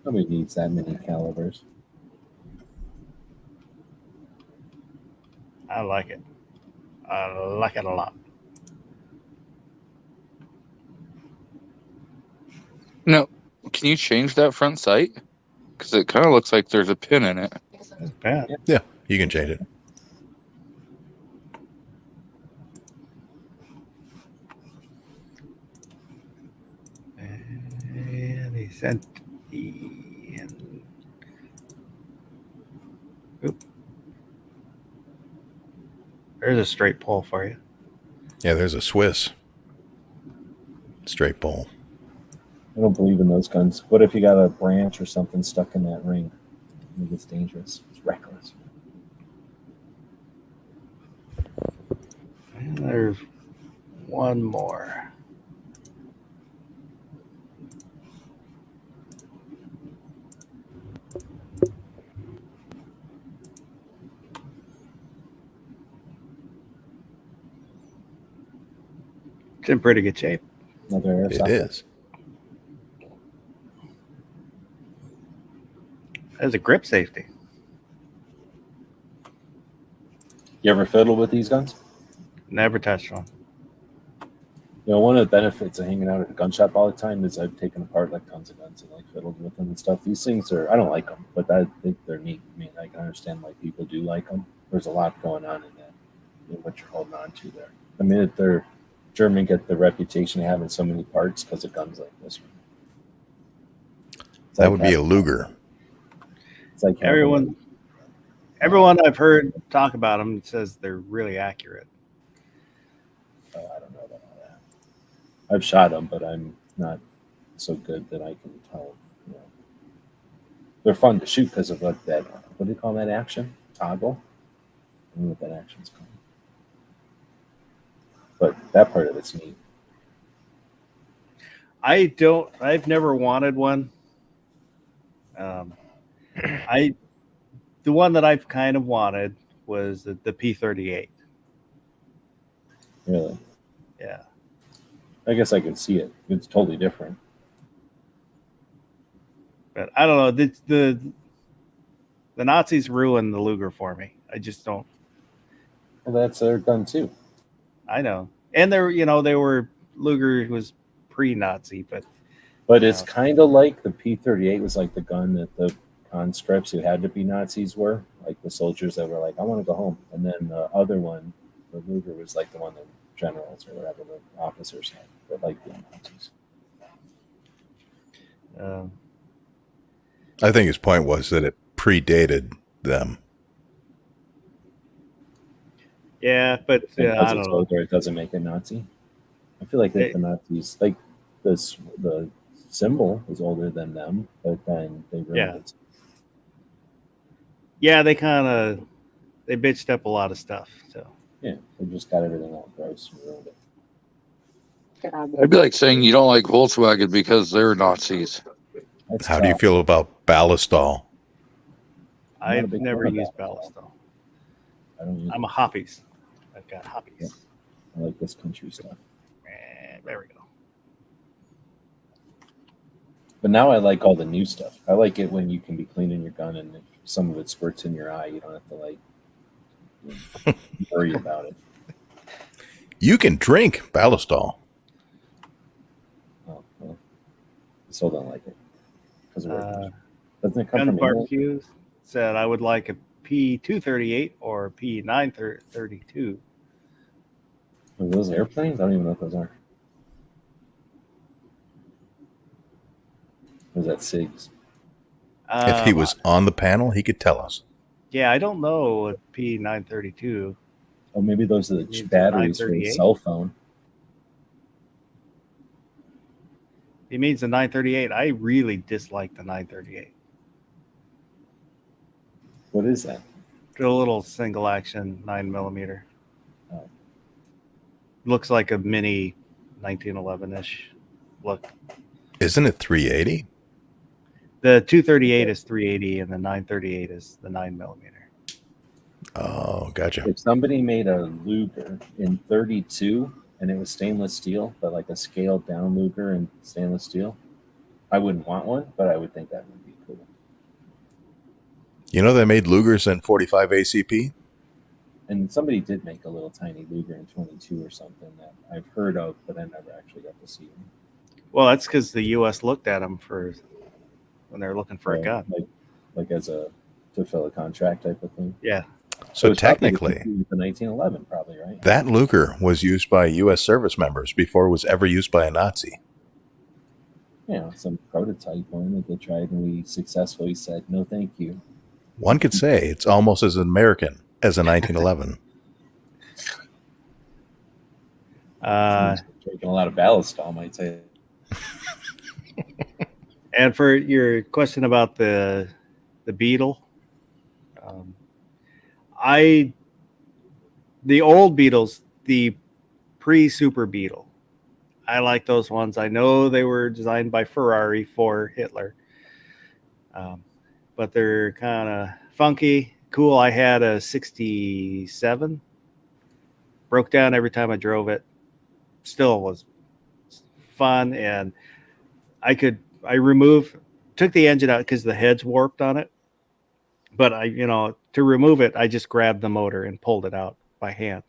Nobody needs that many calibers. I like it. I like it a lot. No, can you change that front sight? Because it kind of looks like there's a pin in it. That's bad. Yeah, you can change it. And he sent the. Oop. There's a straight pull for you. Yeah, there's a Swiss straight bowl. I don't believe in those guns. What if you got a branch or something stuck in that ring? I think it's dangerous. It's reckless. And there's one more. It's in pretty good shape. Another It Arasaka. is. There's a grip safety. You ever fiddle with these guns? Never touched one. You know, one of the benefits of hanging out at a gun shop all the time is I've taken apart like tons of guns and like fiddled with them and stuff. These things are, I don't like them, but I think they're neat. I mean, I can understand why people do like them. There's a lot going on in that, what you're holding on to there. I mean, they're German get the reputation of having so many parts because of guns like this one. That would be a Luger. It's like Everyone I've heard talk about them says they're really accurate. I don't know about all that. I've shot them, but I'm not so good that I can tell. You know. They're fun to shoot because of what do you call that action? Toggle? I don't know what that action's called. But that part of it's neat. I've never wanted one. The one that I've kind of wanted was the P-38. Really? Yeah. I guess I can see it. It's totally different. But I don't know. The Nazis ruined the Luger for me. I just don't. Well, that's their gun too. I know. And they were Luger was pre-Nazi, but it's kind of like the P-38 was like the gun that the conscripts who had to be Nazis were, like the soldiers that were like, I want to go home. And then the other one, the Luger, was like the one that generals or whatever the officers had that like being Nazis. I think his point was that it predated them. Yeah, but I don't know. It doesn't make it Nazi. I feel like the Nazis, like the symbol is older than them, but then they ruined it. Yeah, they bitched up a lot of stuff. So yeah, they just got everything all gross and ruined it. I'd be like saying you don't like Volkswagen because they're Nazis. How do you feel about Ballistol? I've never used Ballistol. I'm a hoppies. I've got hoppies. Yeah. I like this country stuff. There we go. But now I like all the new stuff. I like it when you can be cleaning your gun and if some of it squirts in your eye, you don't have to worry about it. You can drink Ballistol. Oh, well, I still don't like it. Doesn't it come Gun from Barbecues said I would like a P-238 or a P-932. Are those airplanes? I don't even know what those are. Or is that SIGs? If he was on the panel, he could tell us. Yeah, I don't know a P-932. Oh, maybe those are the batteries for the cell phone. He means the 938. I really dislike the 938. What is that? The little single action 9mm. Oh. Looks like a mini 1911-ish look. Isn't it 380? The 238 is 380 and the 938 is the 9mm. Oh, gotcha. If somebody made a Luger in 32 and it was stainless steel, but like a scaled down Luger in stainless steel, I wouldn't want one, but I would think that would be cool. You know they made Lugers in 45 ACP? And somebody did make a little tiny Luger in 22 or something that I've heard of, but I never actually got to see them. Well, that's because the U.S. looked at them when they're looking for a gun. Like to fill a contract type of thing. Yeah. So technically, the 1911 probably, right? That Luger was used by U.S. service members before it was ever used by a Nazi. Yeah, some prototype one that they tried and we successfully said, no, thank you. One could say it's almost as American as a 1911. Drinking a lot of Ballistol, I might say. And for your question about the Beetle, the old Beetles, the pre-Super Beetle, I like those ones. I know they were designed by Ferrari for Hitler, but they're kind of funky, cool. I had a 67, broke down every time I drove it. Still was fun, and I took the engine out because the head's warped on it. But to remove it, I just grabbed the motor and pulled it out by hand.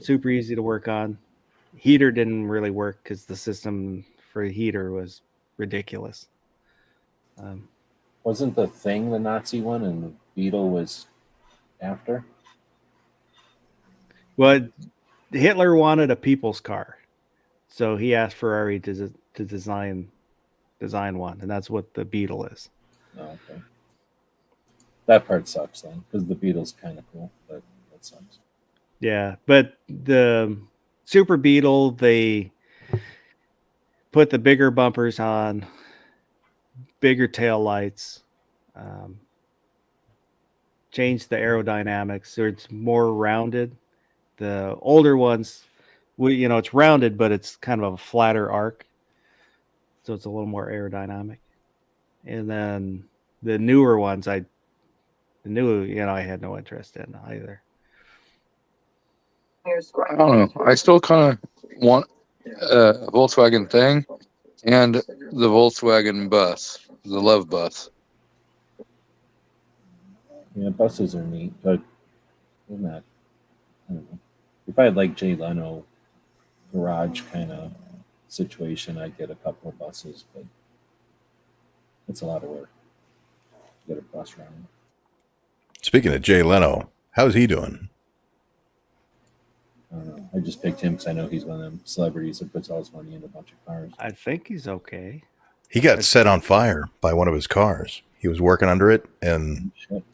Super easy to work on. Heater didn't really work because the system for a heater was ridiculous. Wasn't the Thing the Nazi one, and the Beetle was after? Well, Hitler wanted a people's car, so he asked Ferrari to design one, and that's what the Beetle is. Oh, okay. That part sucks then, because the Beetle's kind of cool, but that sucks. Yeah, but the Super Beetle, they put the bigger bumpers on, bigger tail lights, changed the aerodynamics so it's more rounded. The older ones, it's rounded, but it's kind of a flatter arc, so it's a little more aerodynamic. And then the newer ones, I had no interest in either. I don't know. I still kind of want a Volkswagen Thing and the Volkswagen bus, the Love bus. Yeah, buses are neat, but they're not. I don't know. If I had like Jay Leno garage kind of situation, I'd get a couple of buses, but it's a lot of work. Get a bus round. Speaking of Jay Leno, how's he doing? I don't know. I just picked him because I know he's one of them celebrities that puts all his money in a bunch of cars. I think he's okay. He got set on fire by one of his cars. He was working under it and Shit.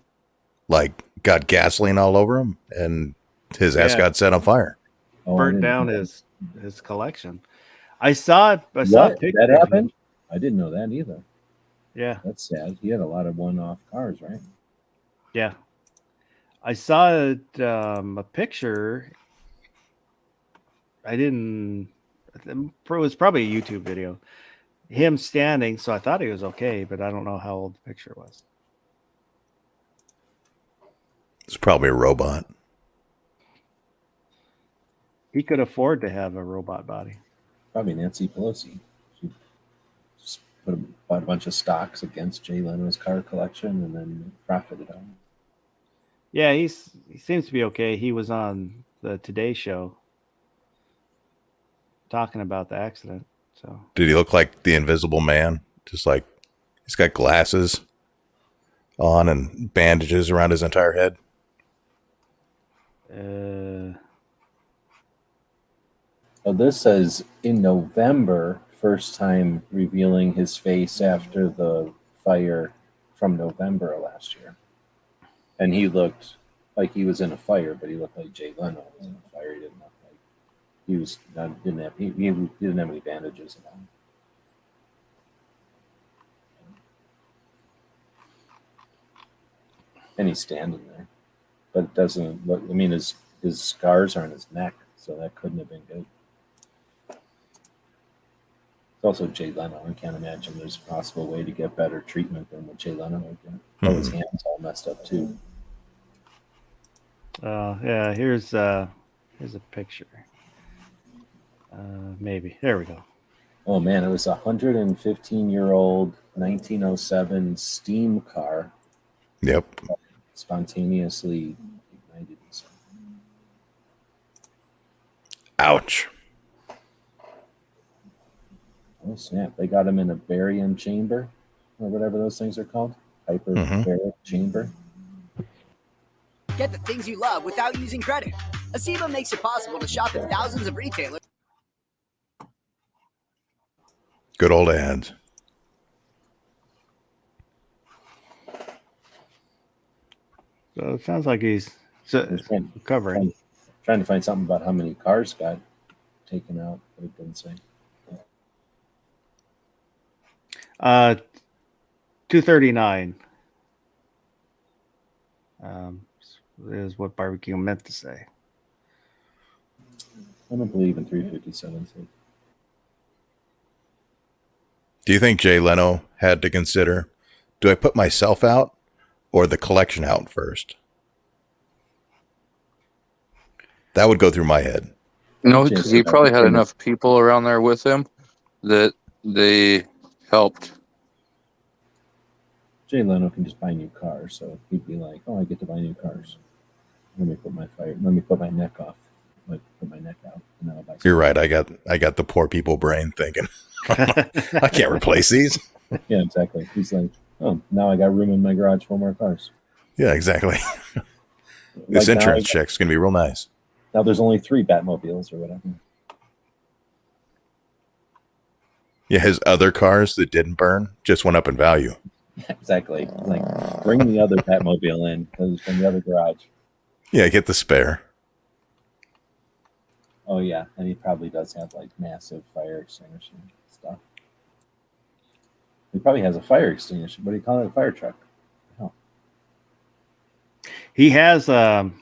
got gasoline all over him, and his ass got set on fire. Oh, I Burnt didn't down know his collection. I saw it. I saw a What? picture That of happened? him. I didn't know that either. Yeah, That's sad. He had a lot of one-off cars, right? yeah. I saw it, a picture. It was probably a YouTube video. Him standing, so I thought he was okay, but I don't know how old the picture was. It's probably a robot. He could afford to have a robot body. Probably Nancy Pelosi. She just bought a bunch of stocks against Jay Leno's car collection and then profited on it. Yeah, he seems to be okay. He was on the Today Show talking about the accident. So Did he look like the Invisible Man? Just like he's got glasses on and bandages around his entire head. Well, this says in November, first time revealing his face after the fire from November of last year. And he looked like he was in a fire, but he looked like Jay Leno was in a fire. He didn't look like he was he didn't have any bandages on. And he's standing there. But it doesn't look, I mean, his scars are on his neck, so that couldn't have been good. It's also Jay Leno. I can't imagine there's a possible way to get better treatment than what Jay Leno would get. Oh, his hands all messed up too. yeah, here's a picture. Maybe. There we go. Oh man, it was a 115-year-old 1907 steam car. Yep. Spontaneously ignited himself. Ouch. Oh snap! They got him in a barium chamber, or whatever those things are called, hyperbaric chamber. Get the things you love without using credit. Acima makes it possible to shop at thousands of retailers. Good old ads. So it sounds like he's recovering. Trying to find something about how many cars got taken out, but it didn't say. 239 is what barbecue meant to say. I don't believe in 357. So. Do you think Jay Leno had to consider, do I put myself out or the collection out first? That would go through my head. No, because he probably had enough people around there with him that they helped. Jay Leno can just buy new cars, so he'd be like, "Oh, I get to buy new cars. Let me put my neck off." like put my neck out, and then I'll buy. You're right. I got the poor people brain thinking, I can't replace these. Yeah, exactly. He's like, oh, now I got room in my garage for more cars. Yeah, exactly. This Like insurance check's gonna be real nice. now there's only 3 Batmobiles or whatever. Yeah, his other cars that didn't burn just went up in value. Exactly. Like, bring the other Batmobile in from the other garage. Yeah, get the spare. Oh yeah, and he probably does have like massive fire extinguisher stuff. He probably has a fire extinguisher, but he call it a fire truck. Oh, He has a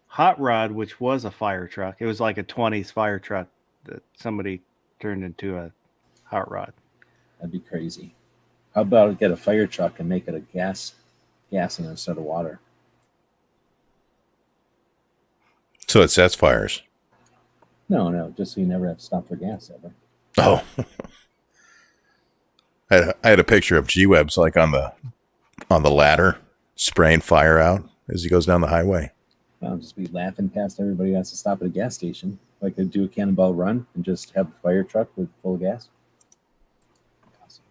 hot rod, which was a fire truck. It was like a 20s fire truck that somebody turned into a hot rod. that'd be crazy. How about get a fire truck and make it a gas instead of water? So it sets fires. No, just so you never have to stop for gas ever. Oh. I had a picture of G-Webs like on the ladder spraying fire out as he goes down the highway. I'll just be laughing past everybody who has to stop at a gas station. Like I do a cannonball run and just have a fire truck with full gas. Awesome.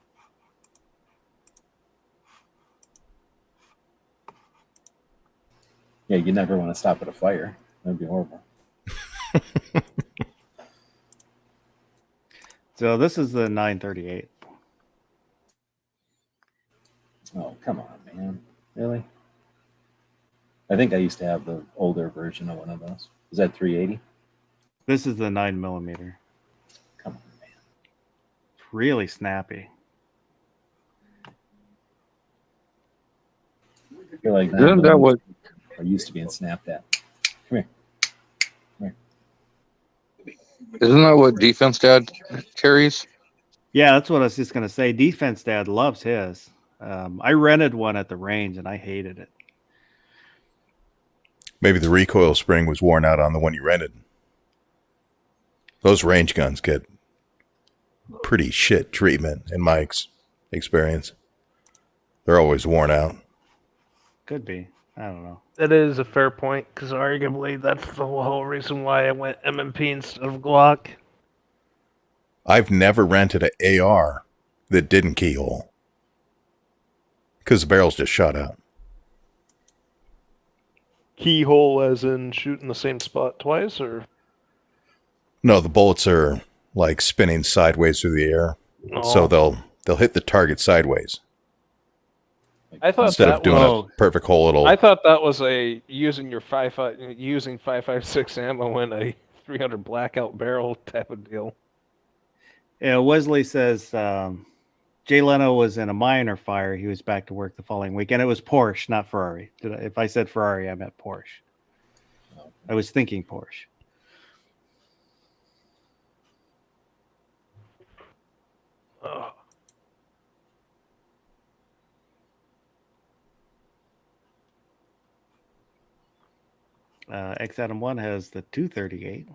Yeah, you never want to stop at a fire. That'd be horrible. So this is the 938. Oh, come on, man. Really? I think I used to have the older version of one of those. Is that 380? This is the 9mm. Come on, man. It's really snappy. I feel like Isn't that what? I used to be in Snapchat. Come here. Isn't that what Defense Dad carries? Yeah, that's what I was just going to say. Defense Dad loves his. I rented one at the range and I hated it. Maybe the recoil spring was worn out on the one you rented. Those range guns get pretty shit treatment in my experience. They're always worn out. Could be. I don't know. That is a fair point, because arguably that's the whole reason why I went M&P instead of Glock. I've never rented an AR that didn't keyhole because the barrels just shot out. Keyhole as in shooting the same spot twice, or? No, the bullets are like spinning sideways through the air, so they'll hit the target sideways. I thought Instead of doing a perfect hole, it'll. I thought that was using 5.56 ammo in a 300 blackout barrel type of deal. Yeah, Wesley says Jay Leno was in a minor fire. He was back to work the following week, and it was Porsche, not Ferrari. If I said Ferrari, I meant Porsche. I was thinking Porsche. Oh. X Adam 1 has the 238.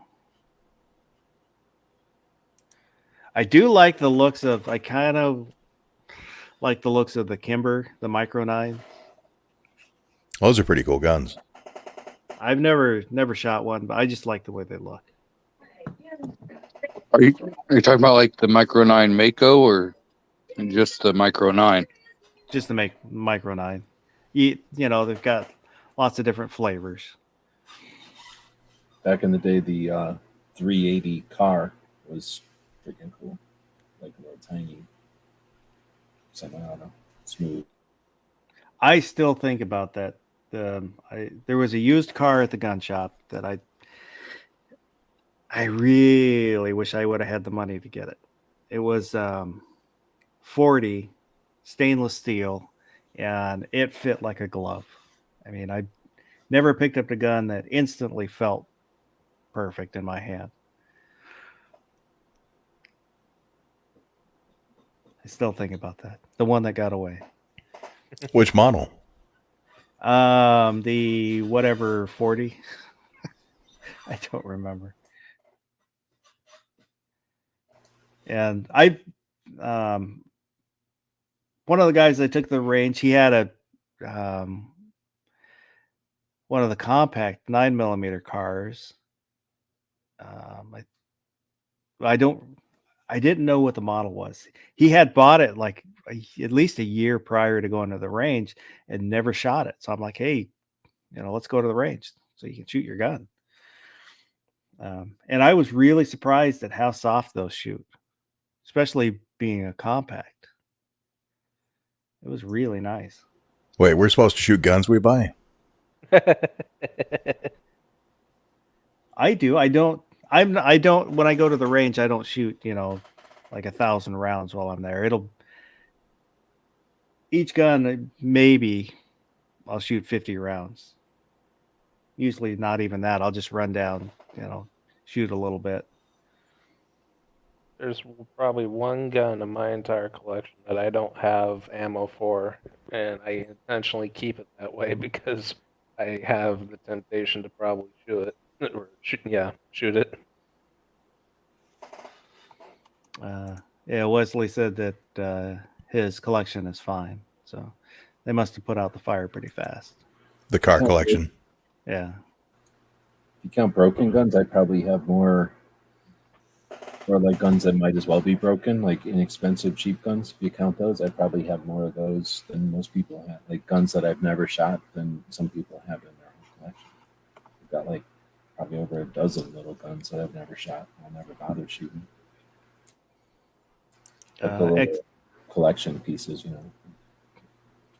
I do like the looks of, I kind of like the looks of the Kimber, the Micro 9. Those are pretty cool guns. I've never shot one, but I just like the way they look. Are you talking about like the Micro 9 Mako or just the Micro 9? Just to make Micro 9. You know, they've got lots of different flavors. Back in the day, the 380 car was freaking cool. Like a little tiny, something, I don't know, smooth. I still think about that. There was a used car at the gun shop that I really wish I would have had the money to get it. It was 40 stainless steel, and it fit like a glove. I mean, I never picked up a gun that instantly felt perfect in my hand. I still think about that. The one that got away. Which model? The whatever 40. I don't remember. And one of the guys I took the range, he had one of the compact 9mm cars. I didn't know what the model was. He had bought it like at least a year prior to going to the range and never shot it. So I'm like, hey, let's go to the range so you can shoot your gun. And I was really surprised at how soft those shoot, especially being a compact. It was really nice. Wait, we're supposed to shoot guns we buy? I do. I don't. I don't. When I go to the range, I don't shoot. Like 1,000 rounds while I'm there. Each gun maybe I'll shoot 50 rounds. Usually not even that. I'll just run down. Shoot a little bit. There's probably one gun in my entire collection that I don't have ammo for, and I intentionally keep it that way because I have the temptation to probably shoot it. Or shoot it. Yeah, Wesley said that his collection is fine. So they must have put out the fire pretty fast. The car collection. Yeah. If you count broken guns, I probably have more, or like guns that might as well be broken, like inexpensive, cheap guns. If you count those, I probably have more of those than most people have. Like guns that I've never shot than some people have in their own collection. I've got like probably over a dozen little guns that I've never shot. I'll never bother shooting. Like the little collection pieces,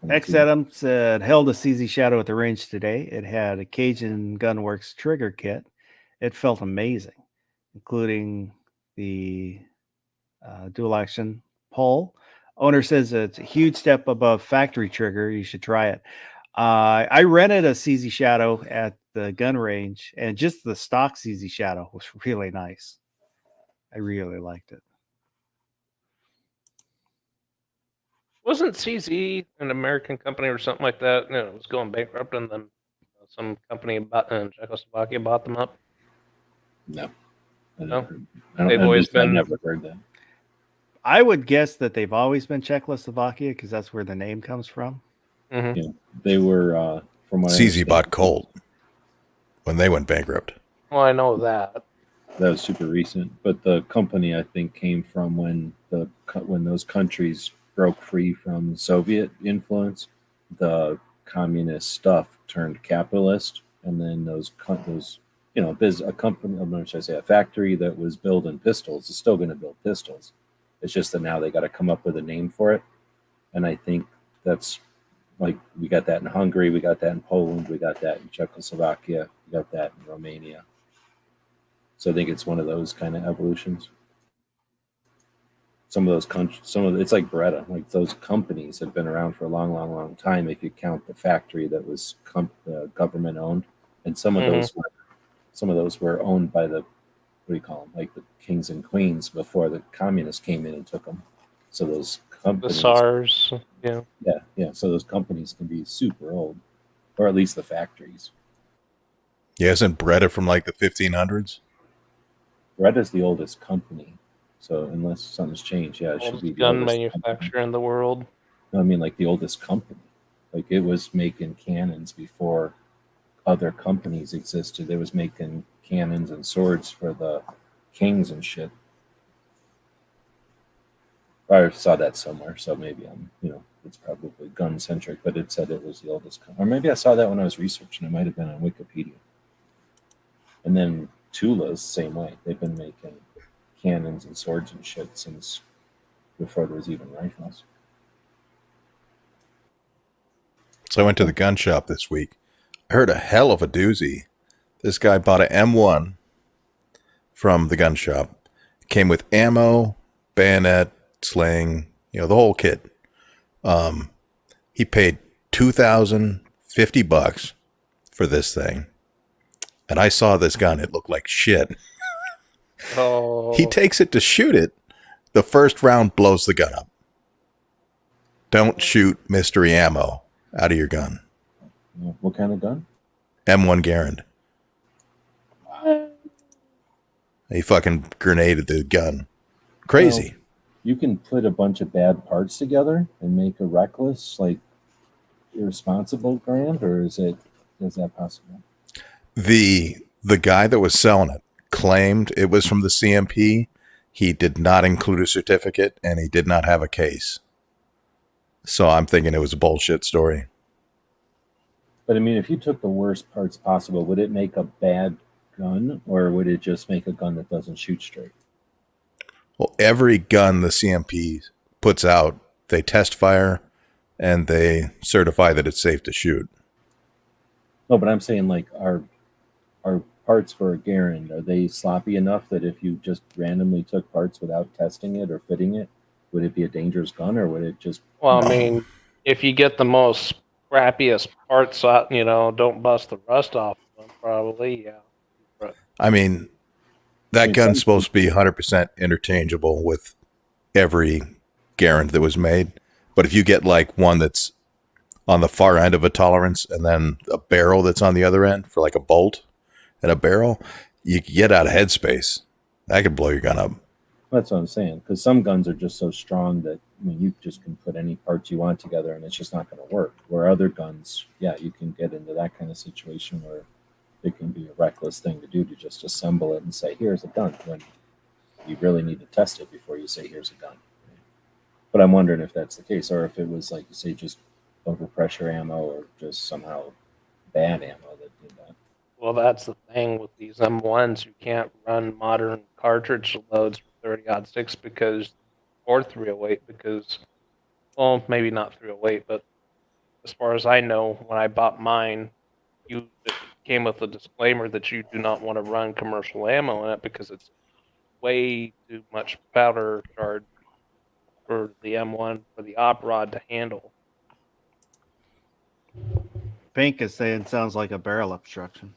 X Adam said, held a CZ Shadow at the range today. It had a Cajun Gunworks trigger kit. It felt amazing, including the dual action pull. Owner says it's a huge step above factory trigger. You should try it. I rented a CZ Shadow at the gun range, and just the stock CZ Shadow was really nice. I really liked it. Wasn't CZ an American company or something like that? It was going bankrupt, and then some company in Czechoslovakia bought them up. No. They've always been. I never heard that. I would guess that they've always been Czechoslovakia because that's where the name comes from. Mm-hmm. Yeah, they were from what CZ bought Colt when they went bankrupt. Well, I know that. That was super recent, but the company I think came from when those countries broke free from Soviet influence. The communist stuff turned capitalist, and then a company, I'm not sure I say a factory that was building pistols is still going to build pistols. It's just that now they got to come up with a name for it, and I think that's like we got that in Hungary, we got that in Poland, we got that in Czechoslovakia, we got that in Romania. So I think it's one of those kind of evolutions. Some of those countries, it's like Beretta. Like those companies have been around for a long, long, long time. If you count the factory that was government owned, and some of those were owned by the, what do you call them? Like the kings and queens before the communists came in and took them. So those companies, the SARS, yeah. So those companies can be super old, or at least the factories. Yeah, isn't Beretta from like the 1500s? Beretta's the oldest company. So unless something's changed, it should be the gun oldest manufacturer company in the world. No, I mean like the oldest company. Like it was making cannons before other companies existed. It was making cannons and swords for the kings and shit. I saw that somewhere, so maybe it's probably gun centric, but it said it was the oldest company. Or maybe I saw that when I was researching. It might have been on Wikipedia. And then Tula's same way. They've been making cannons and swords and shit since before there was even rifles. So I went to the gun shop this week. I heard a hell of a doozy. This guy bought an M1 from the gun shop. It came with ammo, bayonet, sling, the whole kit. He paid $2,050 for this thing. And I saw this gun. It looked like shit. Oh. He takes it to shoot it. The first round blows the gun up. Don't shoot mystery ammo out of your gun. What kind of gun? M1 Garand. He fucking grenaded the gun. Crazy. Well, you can put a bunch of bad parts together and make a reckless, like irresponsible Garand, or is it is that possible? The guy that was selling it claimed it was from the CMP. He did not include a certificate, and he did not have a case. So I'm thinking it was a bullshit story. But I mean, if you took the worst parts possible, would it make a bad gun, or would it just make a gun that doesn't shoot straight? Well, every gun the CMP puts out, they test fire and they certify that it's safe to shoot. No, but I'm saying like our parts for a Garand, are they sloppy enough that if you just randomly took parts without testing it or fitting it, would it be a dangerous gun, or would it just? Well, I mean, if you get the most crappiest parts out, don't bust the rust off of them, probably, yeah. But I mean, that I mean, gun's some supposed to be 100% interchangeable with every Garand that was made. But if you get like one that's on the far end of a tolerance and then a barrel that's on the other end for like a bolt and a barrel, you get out of headspace. That could blow your gun up. That's what I'm saying. Because some guns are just so strong that you just can put any parts you want together and it's just not going to work. Where other guns, yeah, you can get into that kind of situation where it can be a reckless thing to do to just assemble it and say, "Here's a gun," when you really need to test it before you say, "Here's a gun." But I'm wondering if that's the case, or if it was like you say, just overpressure ammo, or just somehow bad ammo that did that. well, that's the thing with these M1s. You can't run modern cartridge loads for 30-06 because, or 308 because, well, maybe not 308, but as far as I know, when I bought mine, it came with a disclaimer that you do not want to run commercial ammo in it because it's way too much powder charge for the M1 for the op rod to handle. Pink is saying sounds like a barrel obstruction.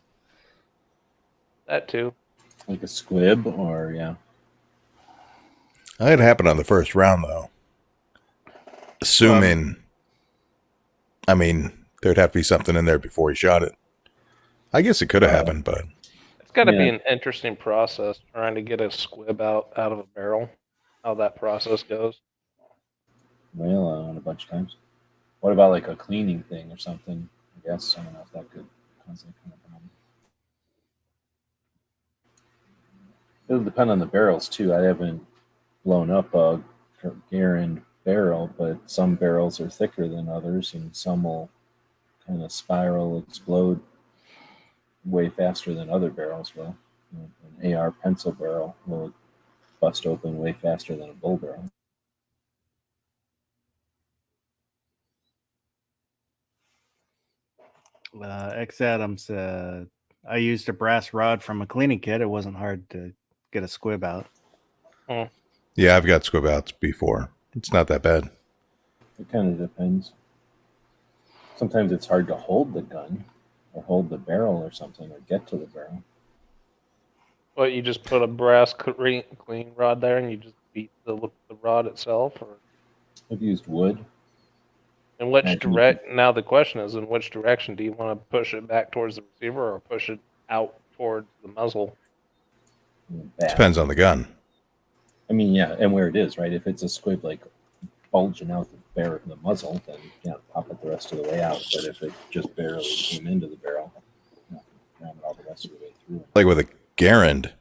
That too. Like a squib, or yeah. It happened on the first round, though. Assuming, I mean, there'd have to be something in there before he shot it. I guess it could have happened, but It's got to be Yeah. an interesting process trying to get a squib out of a barrel. How that process goes. Well, on a bunch of times. What about like a cleaning thing or something? I guess I don't know if that could cause that kind of problem. It'll depend on the barrels too. I haven't blown up a Garand barrel, but some barrels are thicker than others, and some will kind of spiral, explode way faster than other barrels will. An AR pencil barrel will bust open way faster than a bull barrel. X Adams said, I used a brass rod from a cleaning kit. It wasn't hard to get a squib out. yeah, I've got squib outs before. It's not that bad. It kind of depends. Sometimes it's hard to hold the gun or hold the barrel or something or get to the barrel. What, you just put a brass clean rod there and you just beat the rod itself, or I've used wood. in which Imagine you direct? Now the question is, in which direction do you want to push it back towards the receiver or push it out towards the muzzle? Back. Depends on the gun. I mean, yeah, and where it is, right? If it's a squib like bulging out the muzzle, then yeah, pop it the rest of the way out. But if it just barely came into the barrel, ram it all the rest of the way through. Like with a Garand,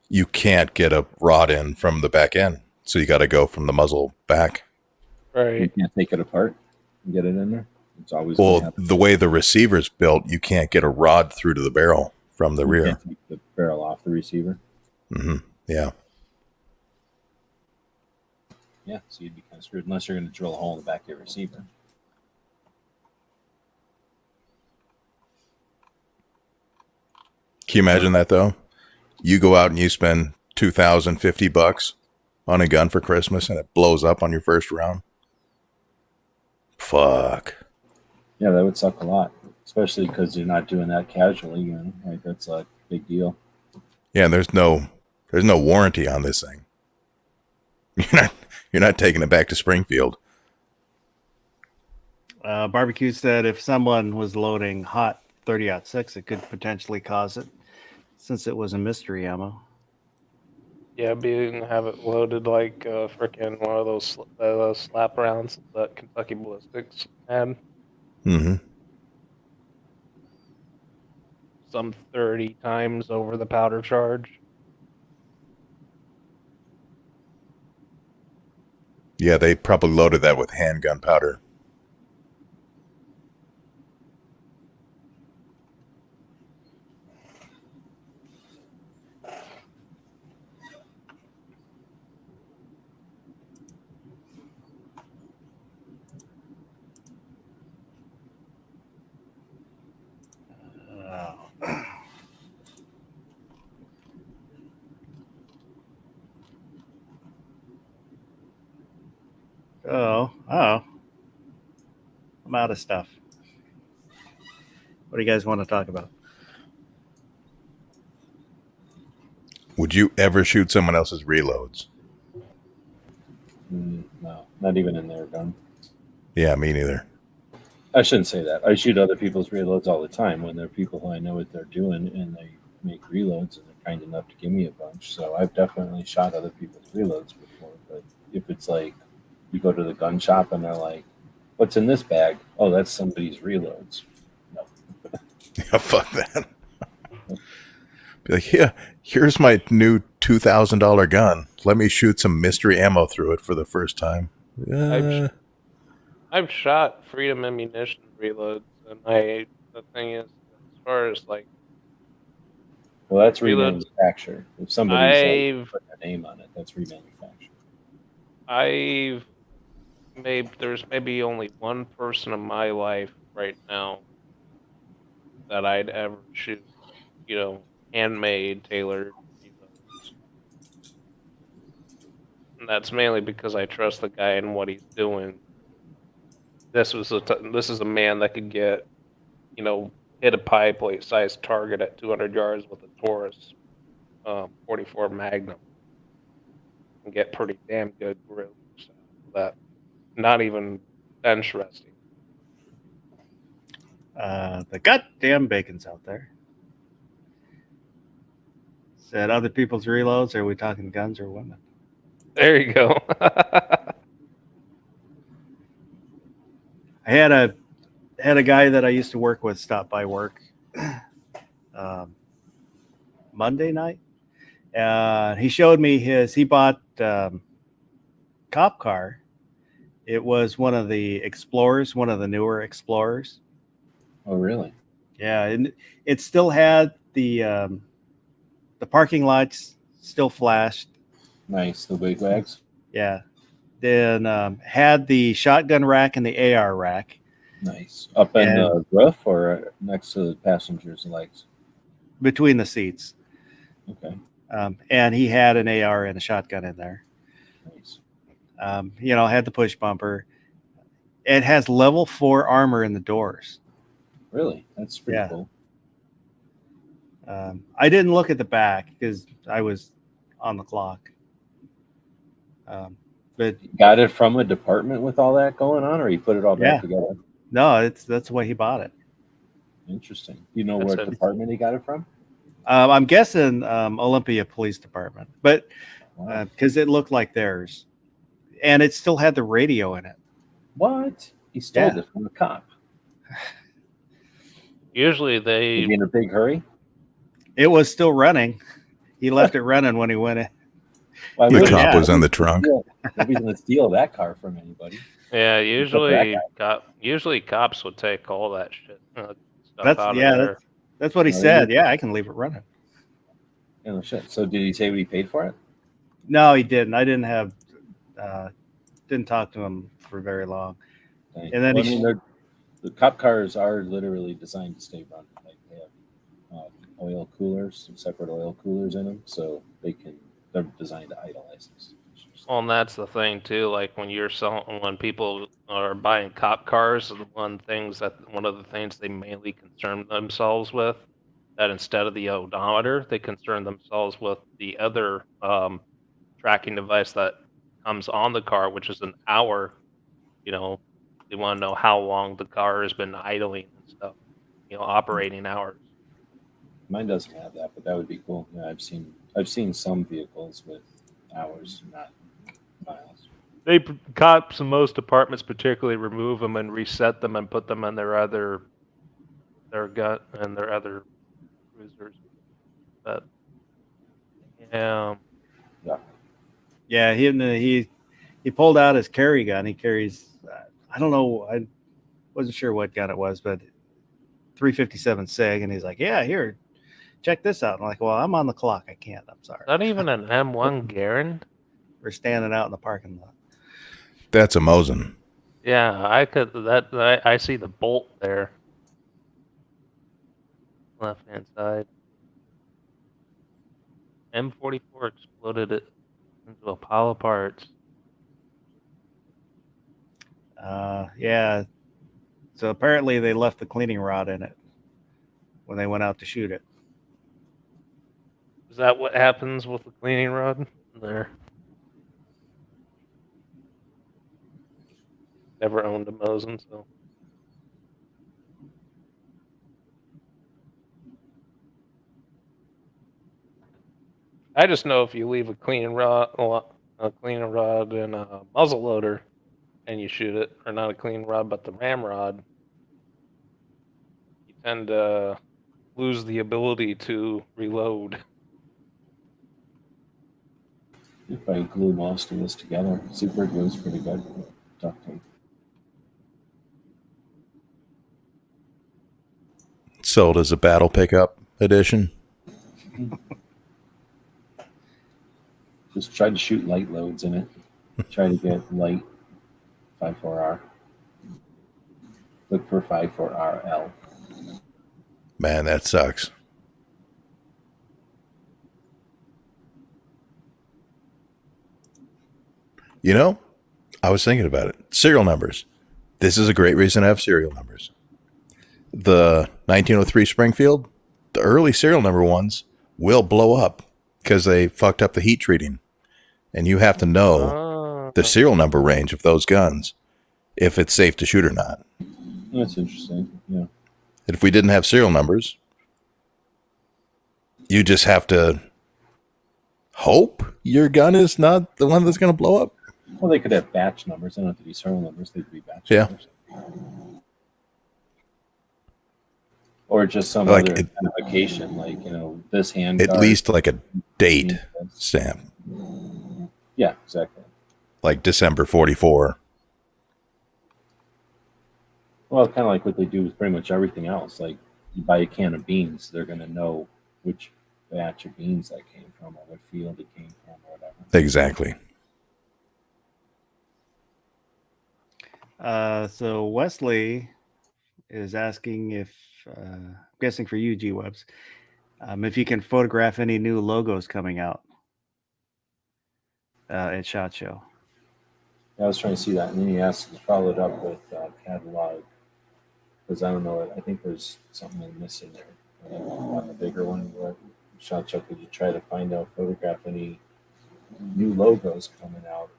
you can't get a rod in from the back end, so you got to go from the muzzle back. You Right. can't take it apart and get it in there. It's always Well, the way the receiver's built, you can't get a rod through to the barrel from the you rear. can't take the barrel off the receiver. Yeah. Yeah, so you'd be kind of screwed unless you're going to drill a hole in the back of your receiver. Can you imagine that though? You go out and you spend $2,050 on a gun for Christmas and it blows up on your first round. Fuck. Yeah, that would suck a lot, especially because you're not doing that casually. You know, right? That's a big deal. Yeah, and there's no warranty on this thing. You're not taking it back to Springfield. Barbecue said if someone was loading hot 30-06, it could potentially cause it since it was a mystery ammo. Yeah, have it loaded like frickin' one of those slap rounds that Kentucky Ballistics had. Mm-hmm. some 30 times over the powder charge. Yeah, they probably loaded that with handgun powder. Oh, I'm out of stuff. What do you guys want to talk about? Would you ever shoot someone else's reloads? No, not even in their gun. Yeah, me neither. I shouldn't say that. I shoot other people's reloads all the time when they're people who I know what they're doing and they make reloads and they're kind enough to give me a bunch. So I've definitely shot other people's reloads before. But if it's like you go to the gun shop and they're like, "What's in this bag?" Oh, that's somebody's reloads. No. Yeah, fuck that. Be like, yeah, here's my new $2,000 gun. Let me shoot some mystery ammo through it for the first time. I've shot Freedom Ammunition reloads, and the thing is, as far as like Well, that's reloads, remanufactured. If somebody's I've putting a name on it, that's remanufactured. there's maybe only one person in my life right now that I'd ever shoot, handmade, tailored reloads. And that's mainly because I trust the guy and what he's doing. This is a man that could get, hit a pie plate sized target at 200 yards with a Taurus 44 Magnum and get pretty damn good grills out of that. Not even bench resting. The goddamn bacon's out there. Said other people's reloads. Are we talking guns or women? There you go. I had a guy that I used to work with stop by work Monday night. He showed me he bought cop car. It was one of the Explorers, one of the newer Explorers. Oh, really? Yeah, and it still had the parking lights still flashed. Nice. The big wags. Yeah. Then had the shotgun rack and the AR rack. Nice. Up in the roof or next to the passenger's legs? Between the seats. Okay. And he had an AR and a shotgun in there. Nice. Had the push bumper. It has level 4 armor in the doors. Really? That's pretty cool. I didn't look at the back because I was on the clock. But got it from a department with all that going on, or he put it all back together? No, that's the way he bought it. Interesting. You know what department he got it from? I'm guessing Olympia Police Department, but because it looked like theirs, and it still had the radio in it. What? He stole it from a cop. Usually Was he in a big hurry? It was still running. He left it running when he went in. The cop was in the trunk. Nobody's going to steal that car from anybody. Yeah, usually cops would take all that shit stuff out of there. That's what he said. Yeah, I can leave it running. Oh shit! So did he say what he paid for it? No, he didn't. I didn't talk to him for very long. Dang. And then the cop cars are literally designed to stay running. Like they have oil coolers, separate oil coolers in them, so they're designed to idleize this. Well, and that's the thing too. Like when people are buying cop cars, one of the things they mainly concern themselves with, that instead of the odometer, they concern themselves with the other tracking device that comes on the car, which is an hour. They want to know how long the car has been idling and stuff. Operating hours. Mine doesn't have that, but that would be cool. Yeah, I've seen some vehicles with hours, not miles. Cops in most departments particularly remove them and reset them and put them in their gun and their other cruisers. But yeah, Yeah, he pulled out his carry gun. He carries, I don't know, I wasn't sure what gun it was, but 357 SIG, and he's like, "Yeah, here, check this out." I'm like, "Well, I'm on the clock. I can't. I'm sorry. not even an M1 Garand. We're standing out in the parking lot." That's a Mosin. Yeah, I could. I see the bolt there, left hand side. M44 exploded it into a pile of parts. Yeah. So apparently they left the cleaning rod in it when they went out to shoot it. Is that what happens with the cleaning rod? There. Never owned a Mosin, so. I just know if you leave a cleaning rod and a muzzle loader, and you shoot it, or not a cleaning rod, but the ramrod, you tend to lose the ability to reload. If I glue most of this together, super glue is pretty good. Duct tape. Sold as a battle pickup edition. Just try to shoot light loads in it. Try to get light 54R. Look for 54RL. Man, that sucks. You know, I was thinking about it. Serial numbers. This is a great reason to have serial numbers. The 1903 Springfield, the early serial number ones will blow up because they fucked up the heat treating. And you have to know the serial number range of those guns if it's safe to shoot or not. That's interesting. Yeah. If we didn't have serial numbers, you just have to hope your gun is not the one that's going to blow up. Well, they could have batch numbers. They don't have to be serial numbers. They could be batch Yeah. numbers. Or just some Like other identification, like, this hand. At least like a date stamp. Yeah, exactly. Like December 44. Well, kind of like what they do with pretty much everything else. Like, you buy a can of beans, they're going to know which batch of beans that came from, or what field it came from, or whatever. Exactly. So Wesley is asking if, I'm guessing for you, G-Webs, if you can photograph any new logos coming out at SHOT Show. I was trying to see that, and then he followed up with catalog, because I don't know, I think there's something missing there. On the bigger one, what SHOT Show, could you try to find out, photograph any new logos coming out?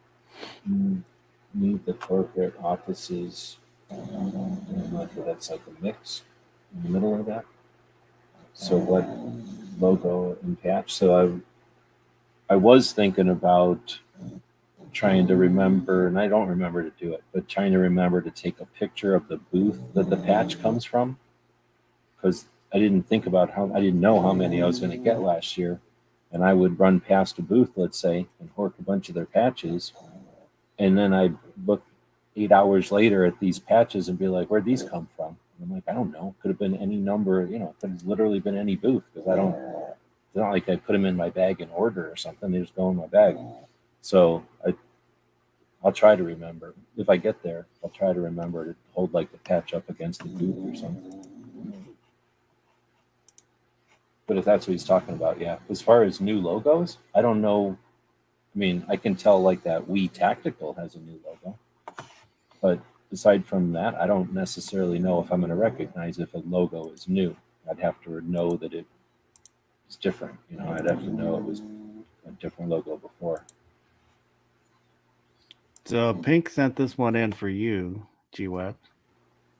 Need the corporate offices, I'm not sure that's like a mix in the middle of that. So what logo and patch? So I was thinking about trying to remember, and I don't remember to do it, but trying to remember to take a picture of the booth that the patch comes from, because I didn't know how many I was going to get last year, and I would run past a booth, let's say, and hork a bunch of their patches, and then I'd look 8 hours later at these patches and be like, where'd these come from? And I'm like, I don't know. Could have been any number, it could have literally been any booth, because it's not like I put them in my bag in order or something. They just go in my bag. So I'll try to remember. If I get there, I'll try to remember to hold like the patch up against the booth or something. But if that's what he's talking about, yeah. As far as new logos, I don't know. I mean, I can tell like that We Tactical has a new logo. But aside from that, I don't necessarily know if I'm going to recognize if a logo is new. I'd have to know that it is different. I'd have to know it was a different logo before. So Pink sent this one in for you, G-Web.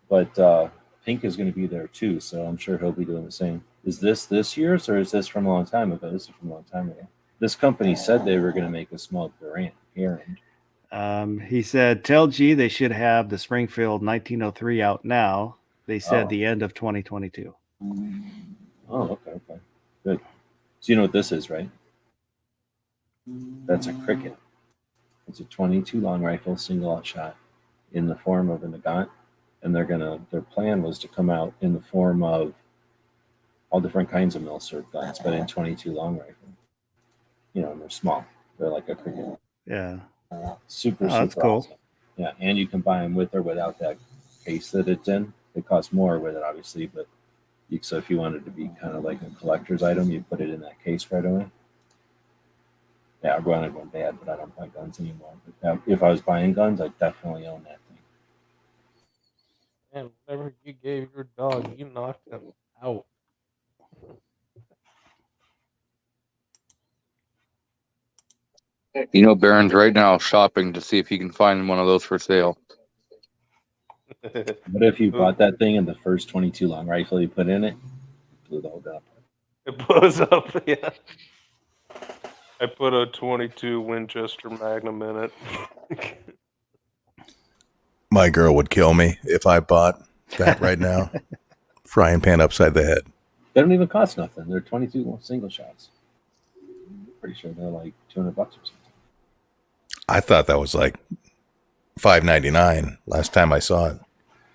But Pink is going to be there too, so I'm sure he'll be doing the same. Is this year's, or is this from a long time ago? This is from a long time ago. This company said they were going to make a small errand. He said, tell G they should have the Springfield 1903 out now. They said the end of 2022. Oh, okay. So you know what this is, right? That's a cricket. It's a 22 long rifle, single out shot, in the form of a Nagant, and their plan was to come out in the form of all different kinds of milsurg guns, but in 22 long rifle. You know, and they're small. They're like a cricket. Yeah. Super, Oh, that's super cool. awesome. Yeah, and you can buy them with or without that case that it's in. It costs more with it, obviously, but so if you wanted to be kind of like a collector's item, you put it in that case right away. Yeah, I'm going bad, but I don't buy guns anymore. But if I was buying guns, I'd definitely own that thing. Man, whatever you gave your dog, you knocked him out. You know, Baron's right now shopping to see if he can find one of those for sale. What if you bought that thing and the first 22 long rifle you put in it blew the whole gun up? It blows up, yeah. I put a 22 Winchester Magnum in it. My girl would kill me if I bought that right now. Frying pan upside the head. They don't even cost nothing. They're 22 single shots. Pretty sure they're like $200 or something. I thought that was like $5.99 last time I saw it.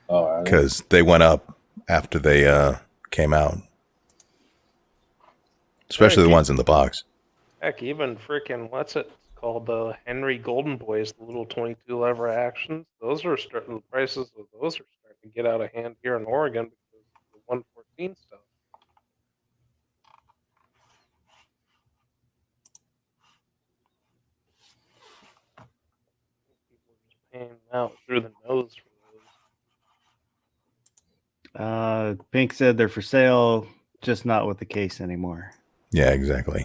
Oh, are they? Because they went up after they came out. Especially the ones in the box. Heck, even freaking, what's it called? The Henry Golden Boys, the little 22 lever actions. Those are starting, the prices of those are starting to get out of hand here in Oregon because of the 114 stuff. People are just paying out through the nose for those. Pink said they're for sale, just not with the case anymore. Yeah, exactly.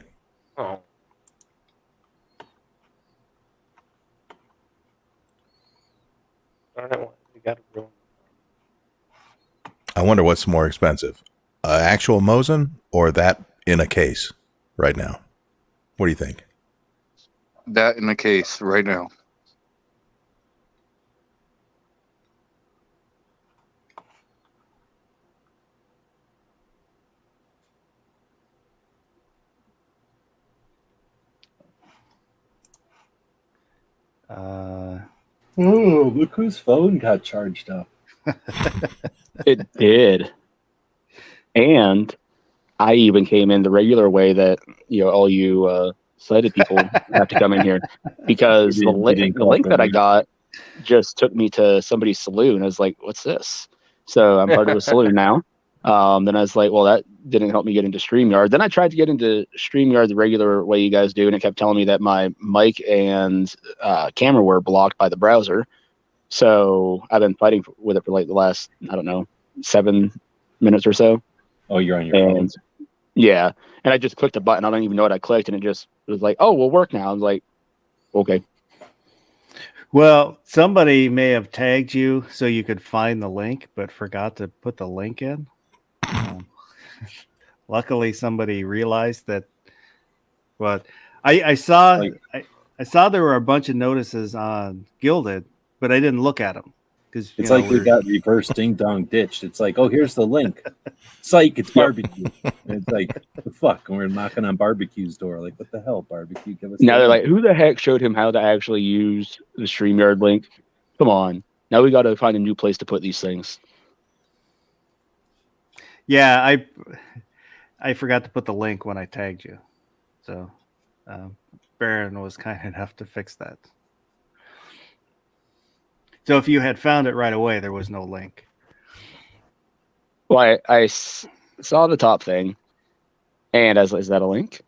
Oh. Darn it, we got to ruin I wonder what's more expensive. Actual Mosin or that in a case right now? What do you think? That in the case right now. Oh, look whose phone got charged up. It did. And I even came in the regular way that, all you sighted people have to come in here, because the link that I got just took me to somebody's saloon. I was like, what's this? So I'm part of a saloon now. Then I was like, well, that didn't help me get into StreamYard. Then I tried to get into StreamYard the regular way you guys do, and it kept telling me that my mic and camera were blocked by the browser. So I've been fighting with it for like the last, 7 minutes or so. Oh, you're on your phone? Yeah. And I just clicked a button. I don't even know what I clicked, and it was like, oh, we'll work now. I was like, okay. Well, somebody may have tagged you so you could find the link, but forgot to put the link in. Luckily, somebody realized that. But I saw there were a bunch of notices on Gilded, but I didn't look at them because it's like we got reverse ding dong ditched. It's like, oh, here's the link. Psych, it's barbecue. And it's like, the fuck? And we're knocking on barbecue's door. Like, what the hell, barbecue? Give us. Now they're like, who the heck showed him how to actually use the StreamYard link? Come on. Now we got to find a new place to put these things. Yeah, I forgot to put the link when I tagged you. So Baron was kind enough to fix that. So if you had found it right away, there was no link. Well, I saw the top thing, and I was like, is that a link?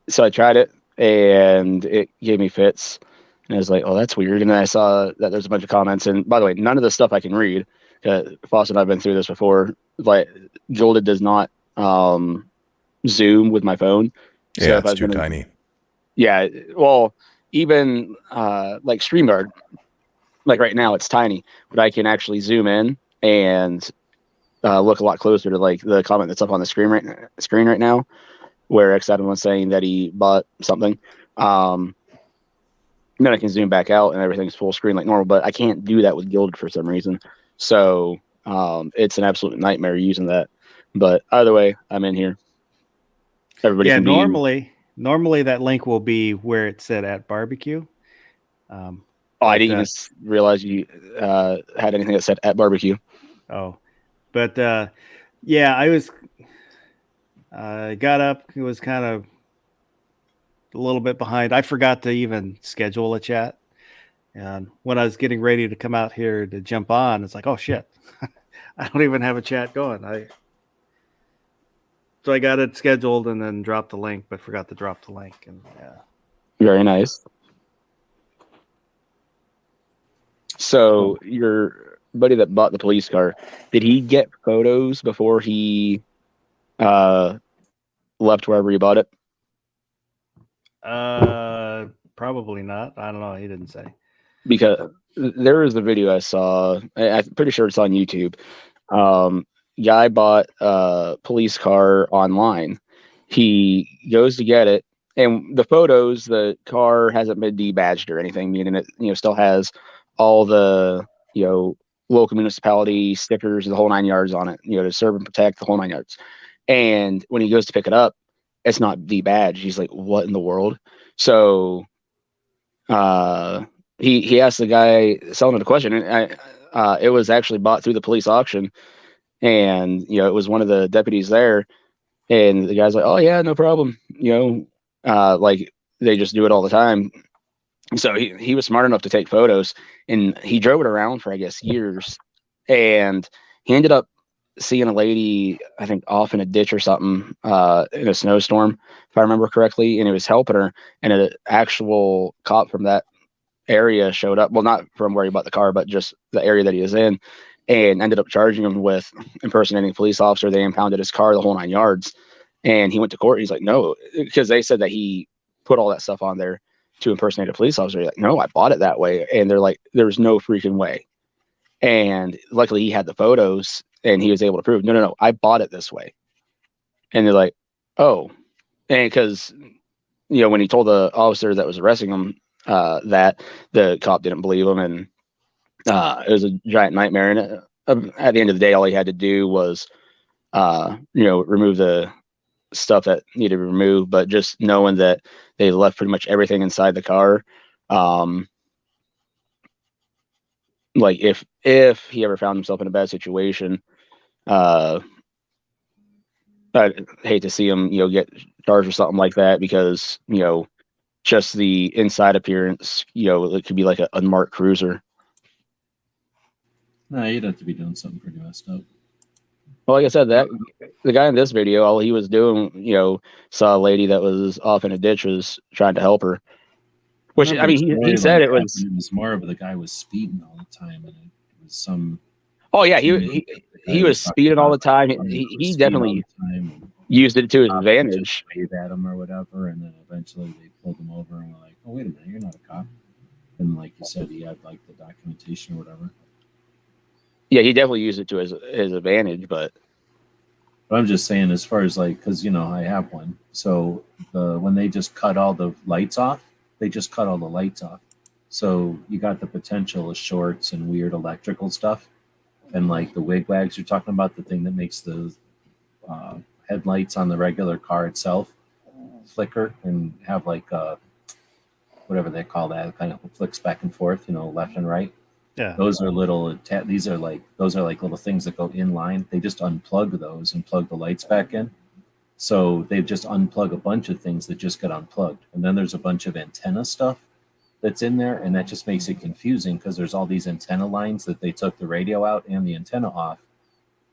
So I tried it, and it gave me fits. And I was like, oh, that's weird. And then I saw that there's a bunch of comments. And by the way, none of this stuff I can read. Foss and I have been through this before. Like, Gilded does not zoom with my phone. Yeah, it's too tiny. Yeah, well, even like StreamYard, like right now it's tiny, but I can actually zoom in and look a lot closer to like the comment that's up on the screen right now, where X Adam was saying that he bought something. And then I can zoom back out and everything's full screen like normal, but I can't do that with Gilded for some reason. So it's an absolute nightmare using that. But either way, I'm in here. Everybody Yeah, can be. normally that link will be where it said at barbecue. Oh, I But didn't even realize you had anything that said at barbecue. yeah, I was got up. It was kind of a little bit behind. I forgot to even schedule a chat, and when I was getting ready to come out here to jump on, it's like, oh shit, I don't even have a chat going. So I got it scheduled and then dropped the link, but forgot to drop the link. And Very nice. So your buddy that bought the police car, did he get photos before he left wherever he bought it? probably not. I don't know. He didn't say. Because there was a video I saw. I'm pretty sure it's on YouTube. Guy bought a police car online. He goes to get it, and the photos, the car hasn't been debadged or anything, meaning it still has all the local municipality stickers, the whole 9 yards on it, to serve and protect, the whole 9 yards. And when he goes to pick it up, it's not debadged. He's like, "What in the world?" So he asked the guy selling it a question, and it was actually bought through the police auction, and it was one of the deputies there, and the guy's like, "Oh yeah, no problem," like they just do it all the time. So he was smart enough to take photos, and he drove it around for I guess years, and he ended up seeing a lady, I think, off in a ditch or something in a snowstorm, if I remember correctly, and he was helping her, and an actual cop from that area showed up. Well, not from where he bought the car, but just the area that he was in, and ended up charging him with impersonating a police officer. They impounded his car, the whole 9 yards, and he went to court. He's like, no, because they said that he put all that stuff on there to impersonate a police officer. He's like, no, I bought it that way. And they're like, there's no freaking way. And luckily he had the photos and he was able to prove, no, I bought it this way. And they're like, oh, and because, when he told the officer that was arresting him, that the cop didn't believe him. And it was a giant nightmare. And at the end of the day, all he had to do was, remove the stuff that needed to be removed, but just knowing that they left pretty much everything inside the car. Like if he ever found himself in a bad situation, I'd hate to see him, get charged or something like that, because, just the inside appearance, it could be like an unmarked cruiser. No, you'd have to be doing something pretty messed up. Well, like I said, that the guy in this video, all he was doing, saw a lady that was off in a ditch, was trying to help her. Which, I mean, he said it was more of the guy was speeding all the time, and it was some. Oh yeah, he was speeding all the time. He definitely used it to his advantage. Wave at him or whatever, and then eventually they pulled him over and were like, "Oh, wait a minute, you're not a cop." And like you said, he had like the documentation or whatever. Yeah, he definitely used it to his advantage, but I'm just saying, as far as like, because I have one. So when they just cut all the lights off, they just cut all the lights off. So you got the potential of shorts and weird electrical stuff, and like the wigwags you're talking about, the thing that makes the headlights on the regular car itself flicker and have like whatever they call that, it kind of flicks back and forth, left and right. Yeah, those are little. Those are like little things that go in line. They just unplug those and plug the lights back in. So they've just unplug a bunch of things that just get unplugged, and then there's a bunch of antenna stuff that's in there, and that just makes it confusing because there's all these antenna lines that they took the radio out and the antenna off.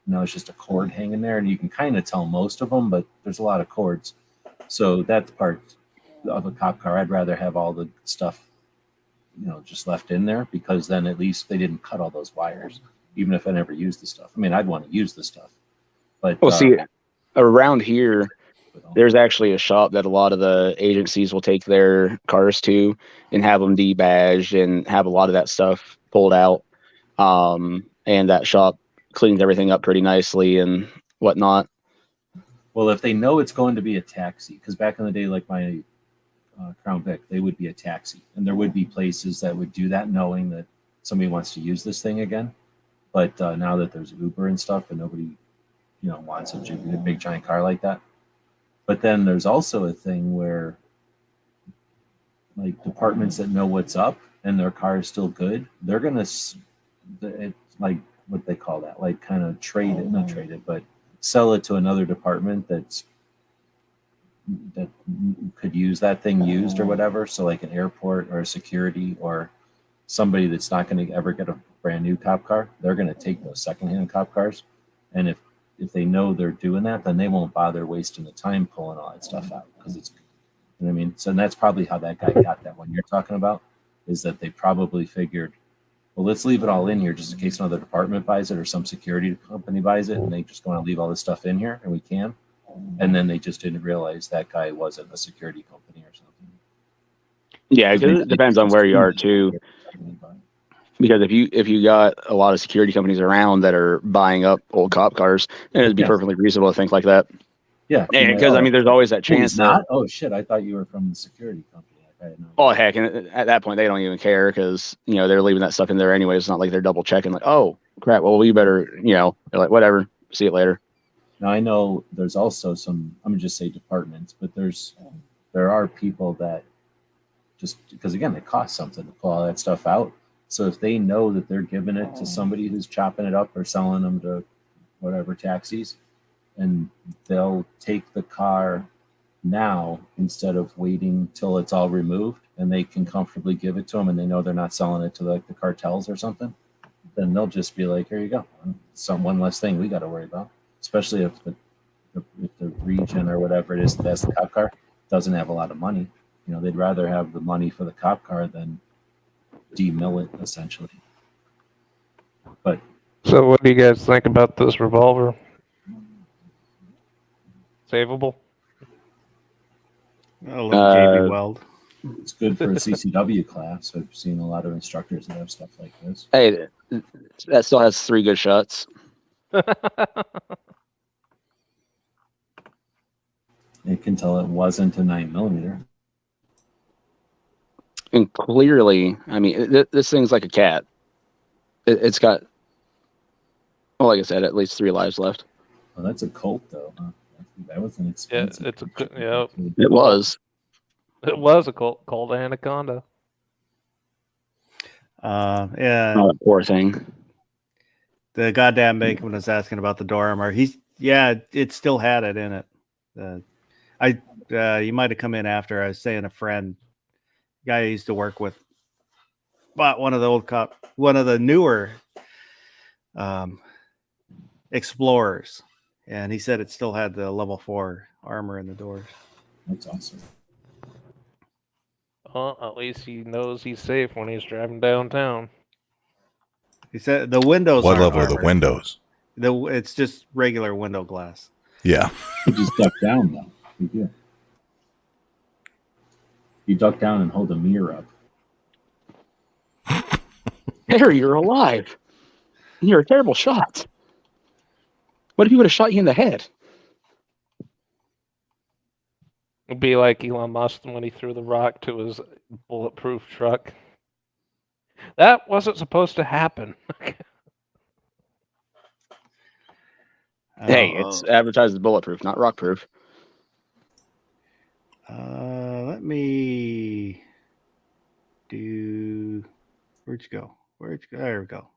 Now it's just a cord hanging there, and you can kind of tell most of them, but there's a lot of cords. So that's part of a cop car. I'd rather have all the stuff just left in there, because then at least they didn't cut all those wires, even if I never used the stuff. I mean, I'd want to use the stuff. But see, around here, there's actually a shop that a lot of the agencies will take their cars to and have them debadged and have a lot of that stuff pulled out. And that shop cleans everything up pretty nicely and whatnot. Well, if they know it's going to be a taxi, because back in the day, like my Crown Vic, they would be a taxi, and there would be places that would do that knowing that somebody wants to use this thing again. But now that there's Uber and stuff, and nobody wants a big giant car like that, But then there's also a thing where, like, departments that know what's up and their car is still good, they're gonna, it's like what they call that, like kind of trade it, not trade it, but sell it to another department that could use that thing used or whatever. So like an airport or a security or somebody that's not going to ever get a brand new cop car, they're going to take those secondhand cop cars, and if they know they're doing that, then they won't bother wasting the time pulling all that stuff out, because it's, you know what I mean. So that's probably how that guy got that one you're talking about, is that they probably figured, well, let's leave it all in here just in case another department buys it or some security company buys it, and they just want to leave all this stuff in here, and we can. And then they just didn't realize that guy wasn't a security company or something. Yeah, it depends on where you are too. Because if you got a lot of security companies around that are buying up old cop cars, then it'd be perfectly reasonable to think like that. Yeah, because I mean, there's always that chance. He's not. Oh shit! I thought you were from the security company. Oh heck! And at that point, they don't even care, because they're leaving that stuff in there anyway. It's not like they're double checking. Like, oh crap! Well, we better. They're like, whatever. See it later. Now I know there's also some. I'm gonna just say departments, but there are people that just, because again, it costs something to pull all that stuff out. So if they know that they're giving it to somebody who's chopping it up or selling them to whatever taxis, and they'll take the car now instead of waiting till it's all removed, and they can comfortably give it to them, and they know they're not selling it to like the cartels or something, then they'll just be like, here you go, one less thing we got to worry about. Especially if the region or whatever it is that has the cop car doesn't have a lot of money. They'd rather have the money for the cop car than demill it, essentially. But So, what do you guys think about this revolver? Savable? A little JB Weld. It's good for a CCW class. I've seen a lot of instructors that have stuff like this. Hey, that still has 3 good shots. It can tell it wasn't a 9mm. And clearly, I mean, this thing's like a cat. It's got, well, like I said, at least 3 lives left. Well, that's a Colt, though. Huh? That was an expensive. Yeah, it's a It was. It was a Colt Anaconda. Yeah. Oh, that poor thing. The goddamn bacon was asking about the door armor. It still had it in it. You might have come in after. I was saying a friend, guy I used to work with, bought one of the newer Explorers, and he said it still had the level 4 armor in the doors. That's awesome. Well, at least he knows he's safe when he's driving downtown. He said the windows. What aren't level are the armored. windows? It's just regular window glass. Yeah. You just duck down, though. You do. You duck down and hold a mirror up. Harry, you're alive. You're a terrible shot. What if he would have shot you in the head? It'd be like Elon Musk when he threw the rock to his bulletproof truck. That wasn't supposed to happen. Hey, it's advertised as bulletproof, not rockproof. Let me do. Where'd you go? There we go.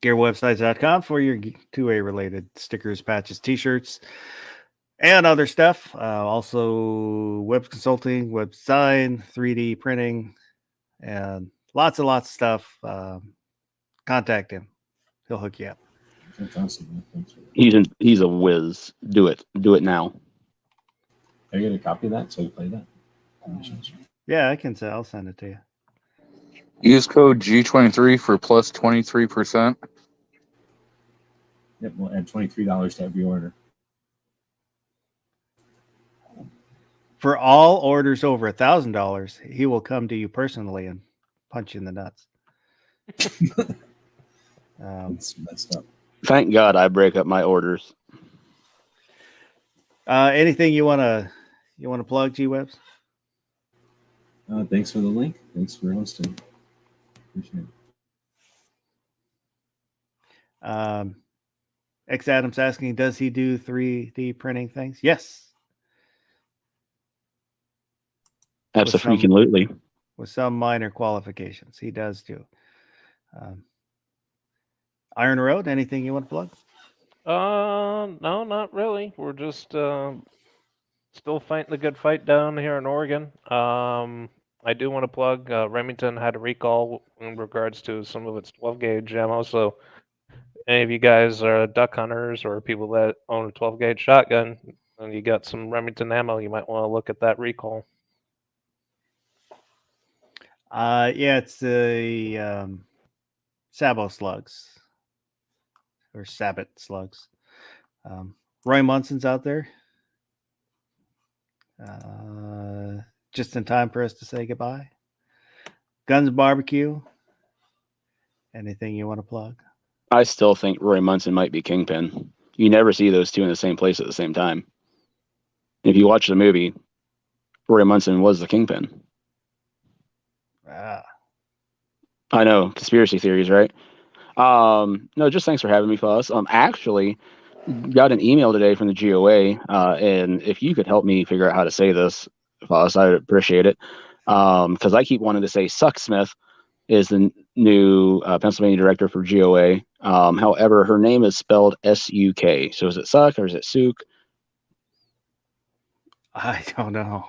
GearWebsites.com for your 2A related stickers, patches, t-shirts, and other stuff. Also web consulting, web design, 3D printing, and lots of stuff. Contact him. He'll hook you up. That's awesome. He's a whiz. Do it now. Are you going to copy that so you play that? Yeah, I can say. I'll send it to you. Use code G23 for plus 23%. Yep, we'll add $23 to every order. For all orders over $1,000, he will come to you personally and punch you in the nuts. It's messed up. Thank God I break up my orders. Anything you want to plug, G-Webs? Thanks for the link. Thanks for hosting. Appreciate it. X Adams asking, does he do 3D printing things? Yes. Absolutely. With some minor qualifications. He does too. Iron Road, anything you want to plug? No, not really. We're just still fighting the good fight down here in Oregon. I do want to plug Remington had a recall in regards to some of its 12 gauge ammo. So any of you guys are duck hunters or people that own a 12 gauge shotgun and you got some Remington ammo, you might want to look at that recall. Yeah, it's the Sabo slugs or Sabbat slugs. Roy Munson's out there. Just in time for us to say goodbye. Guns Barbecue. Anything you want to plug? I still think Roy Munson might be Kingpin. You never see those two in the same place at the same time. If you watch the movie, Roy Munson was the Kingpin. Ah. I know, conspiracy theories, right? No, just thanks for having me, Foss. Actually, got an email today from the GOA, and if you could help me figure out how to say this, Foss, I'd appreciate it. Because I keep wanting to say Sucksmith is the new Pennsylvania director for GOA. However, her name is spelled S-U-K. So is it Suck or is it Suk? I don't know.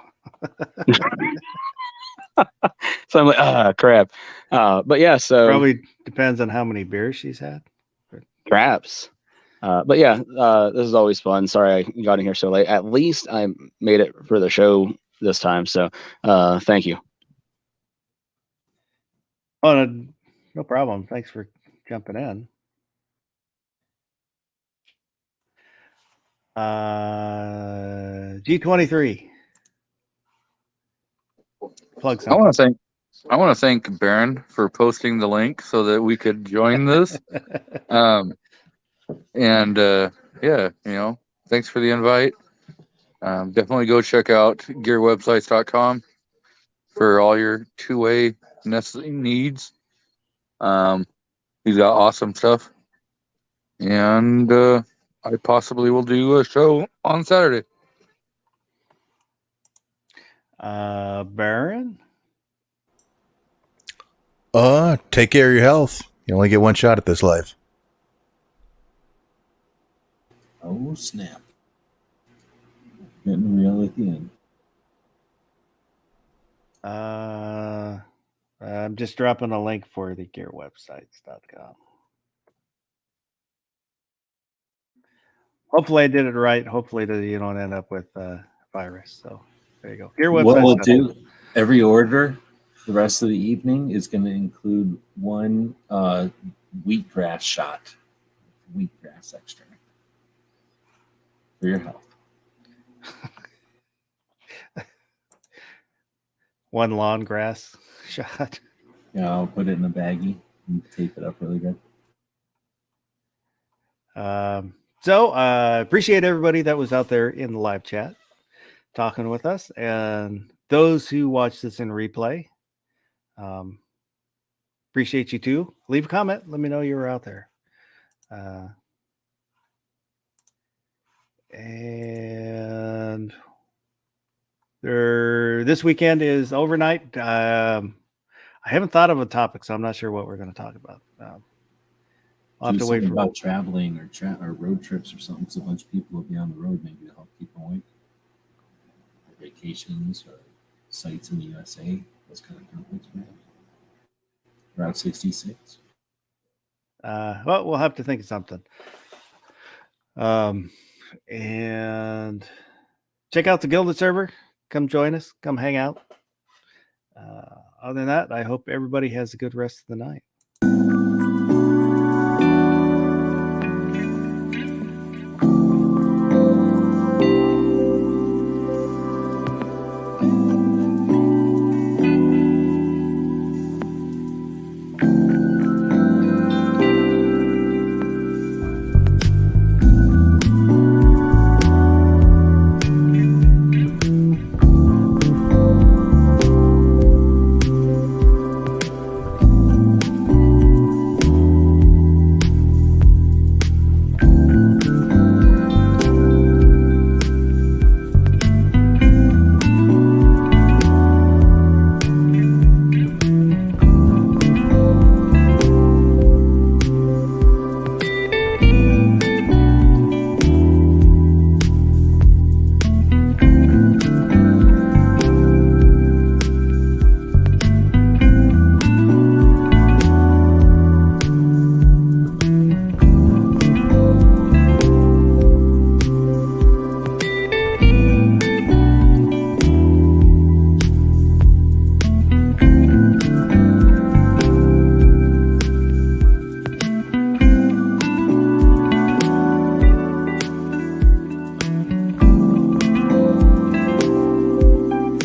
So I'm like, crap. But yeah, so probably depends on how many beers she's had. Perhaps. But yeah, this is always fun. Sorry I got in here so late. At least I made it for the show this time. So thank you. Oh, no problem. Thanks for jumping in. G23. Plug something. I want to thank Baron for posting the link so that we could join this. Yeah, thanks for the invite. Definitely go check out gearwebsites.com for all your two-way nesting needs. He's got awesome stuff. And I possibly will do a show on Saturday. Baron? Take care of your health. You only get one shot at this life. Oh, snap. Getting real at the end. I'm just dropping a link for the gearwebsites.com. Hopefully I did it right. Hopefully you don't end up with virus. So there you go. Gearwebsites.com. What we'll do, every order the rest of the evening is going to include one wheatgrass shot, wheatgrass extract for your health. One lawn grass shot. Yeah, I'll put it in a baggie and tape it up really good. So appreciate everybody that was out there in the live chat talking with us, and those who watch this in replay. Appreciate you too. Leave a comment. Let me know you were out there. And this weekend is overnight. I haven't thought of a topic, so I'm not sure what we're going to talk about. I'll have to wait for about traveling or road trips or something. So a bunch of people will be on the road, maybe to help people away. Vacations or sites in the USA. Those kind of topics, man. Route 66. Well, we'll have to think of something. And check out the Gilded server. Come join us. Come hang out. Other than that, I hope everybody has a good rest of the night.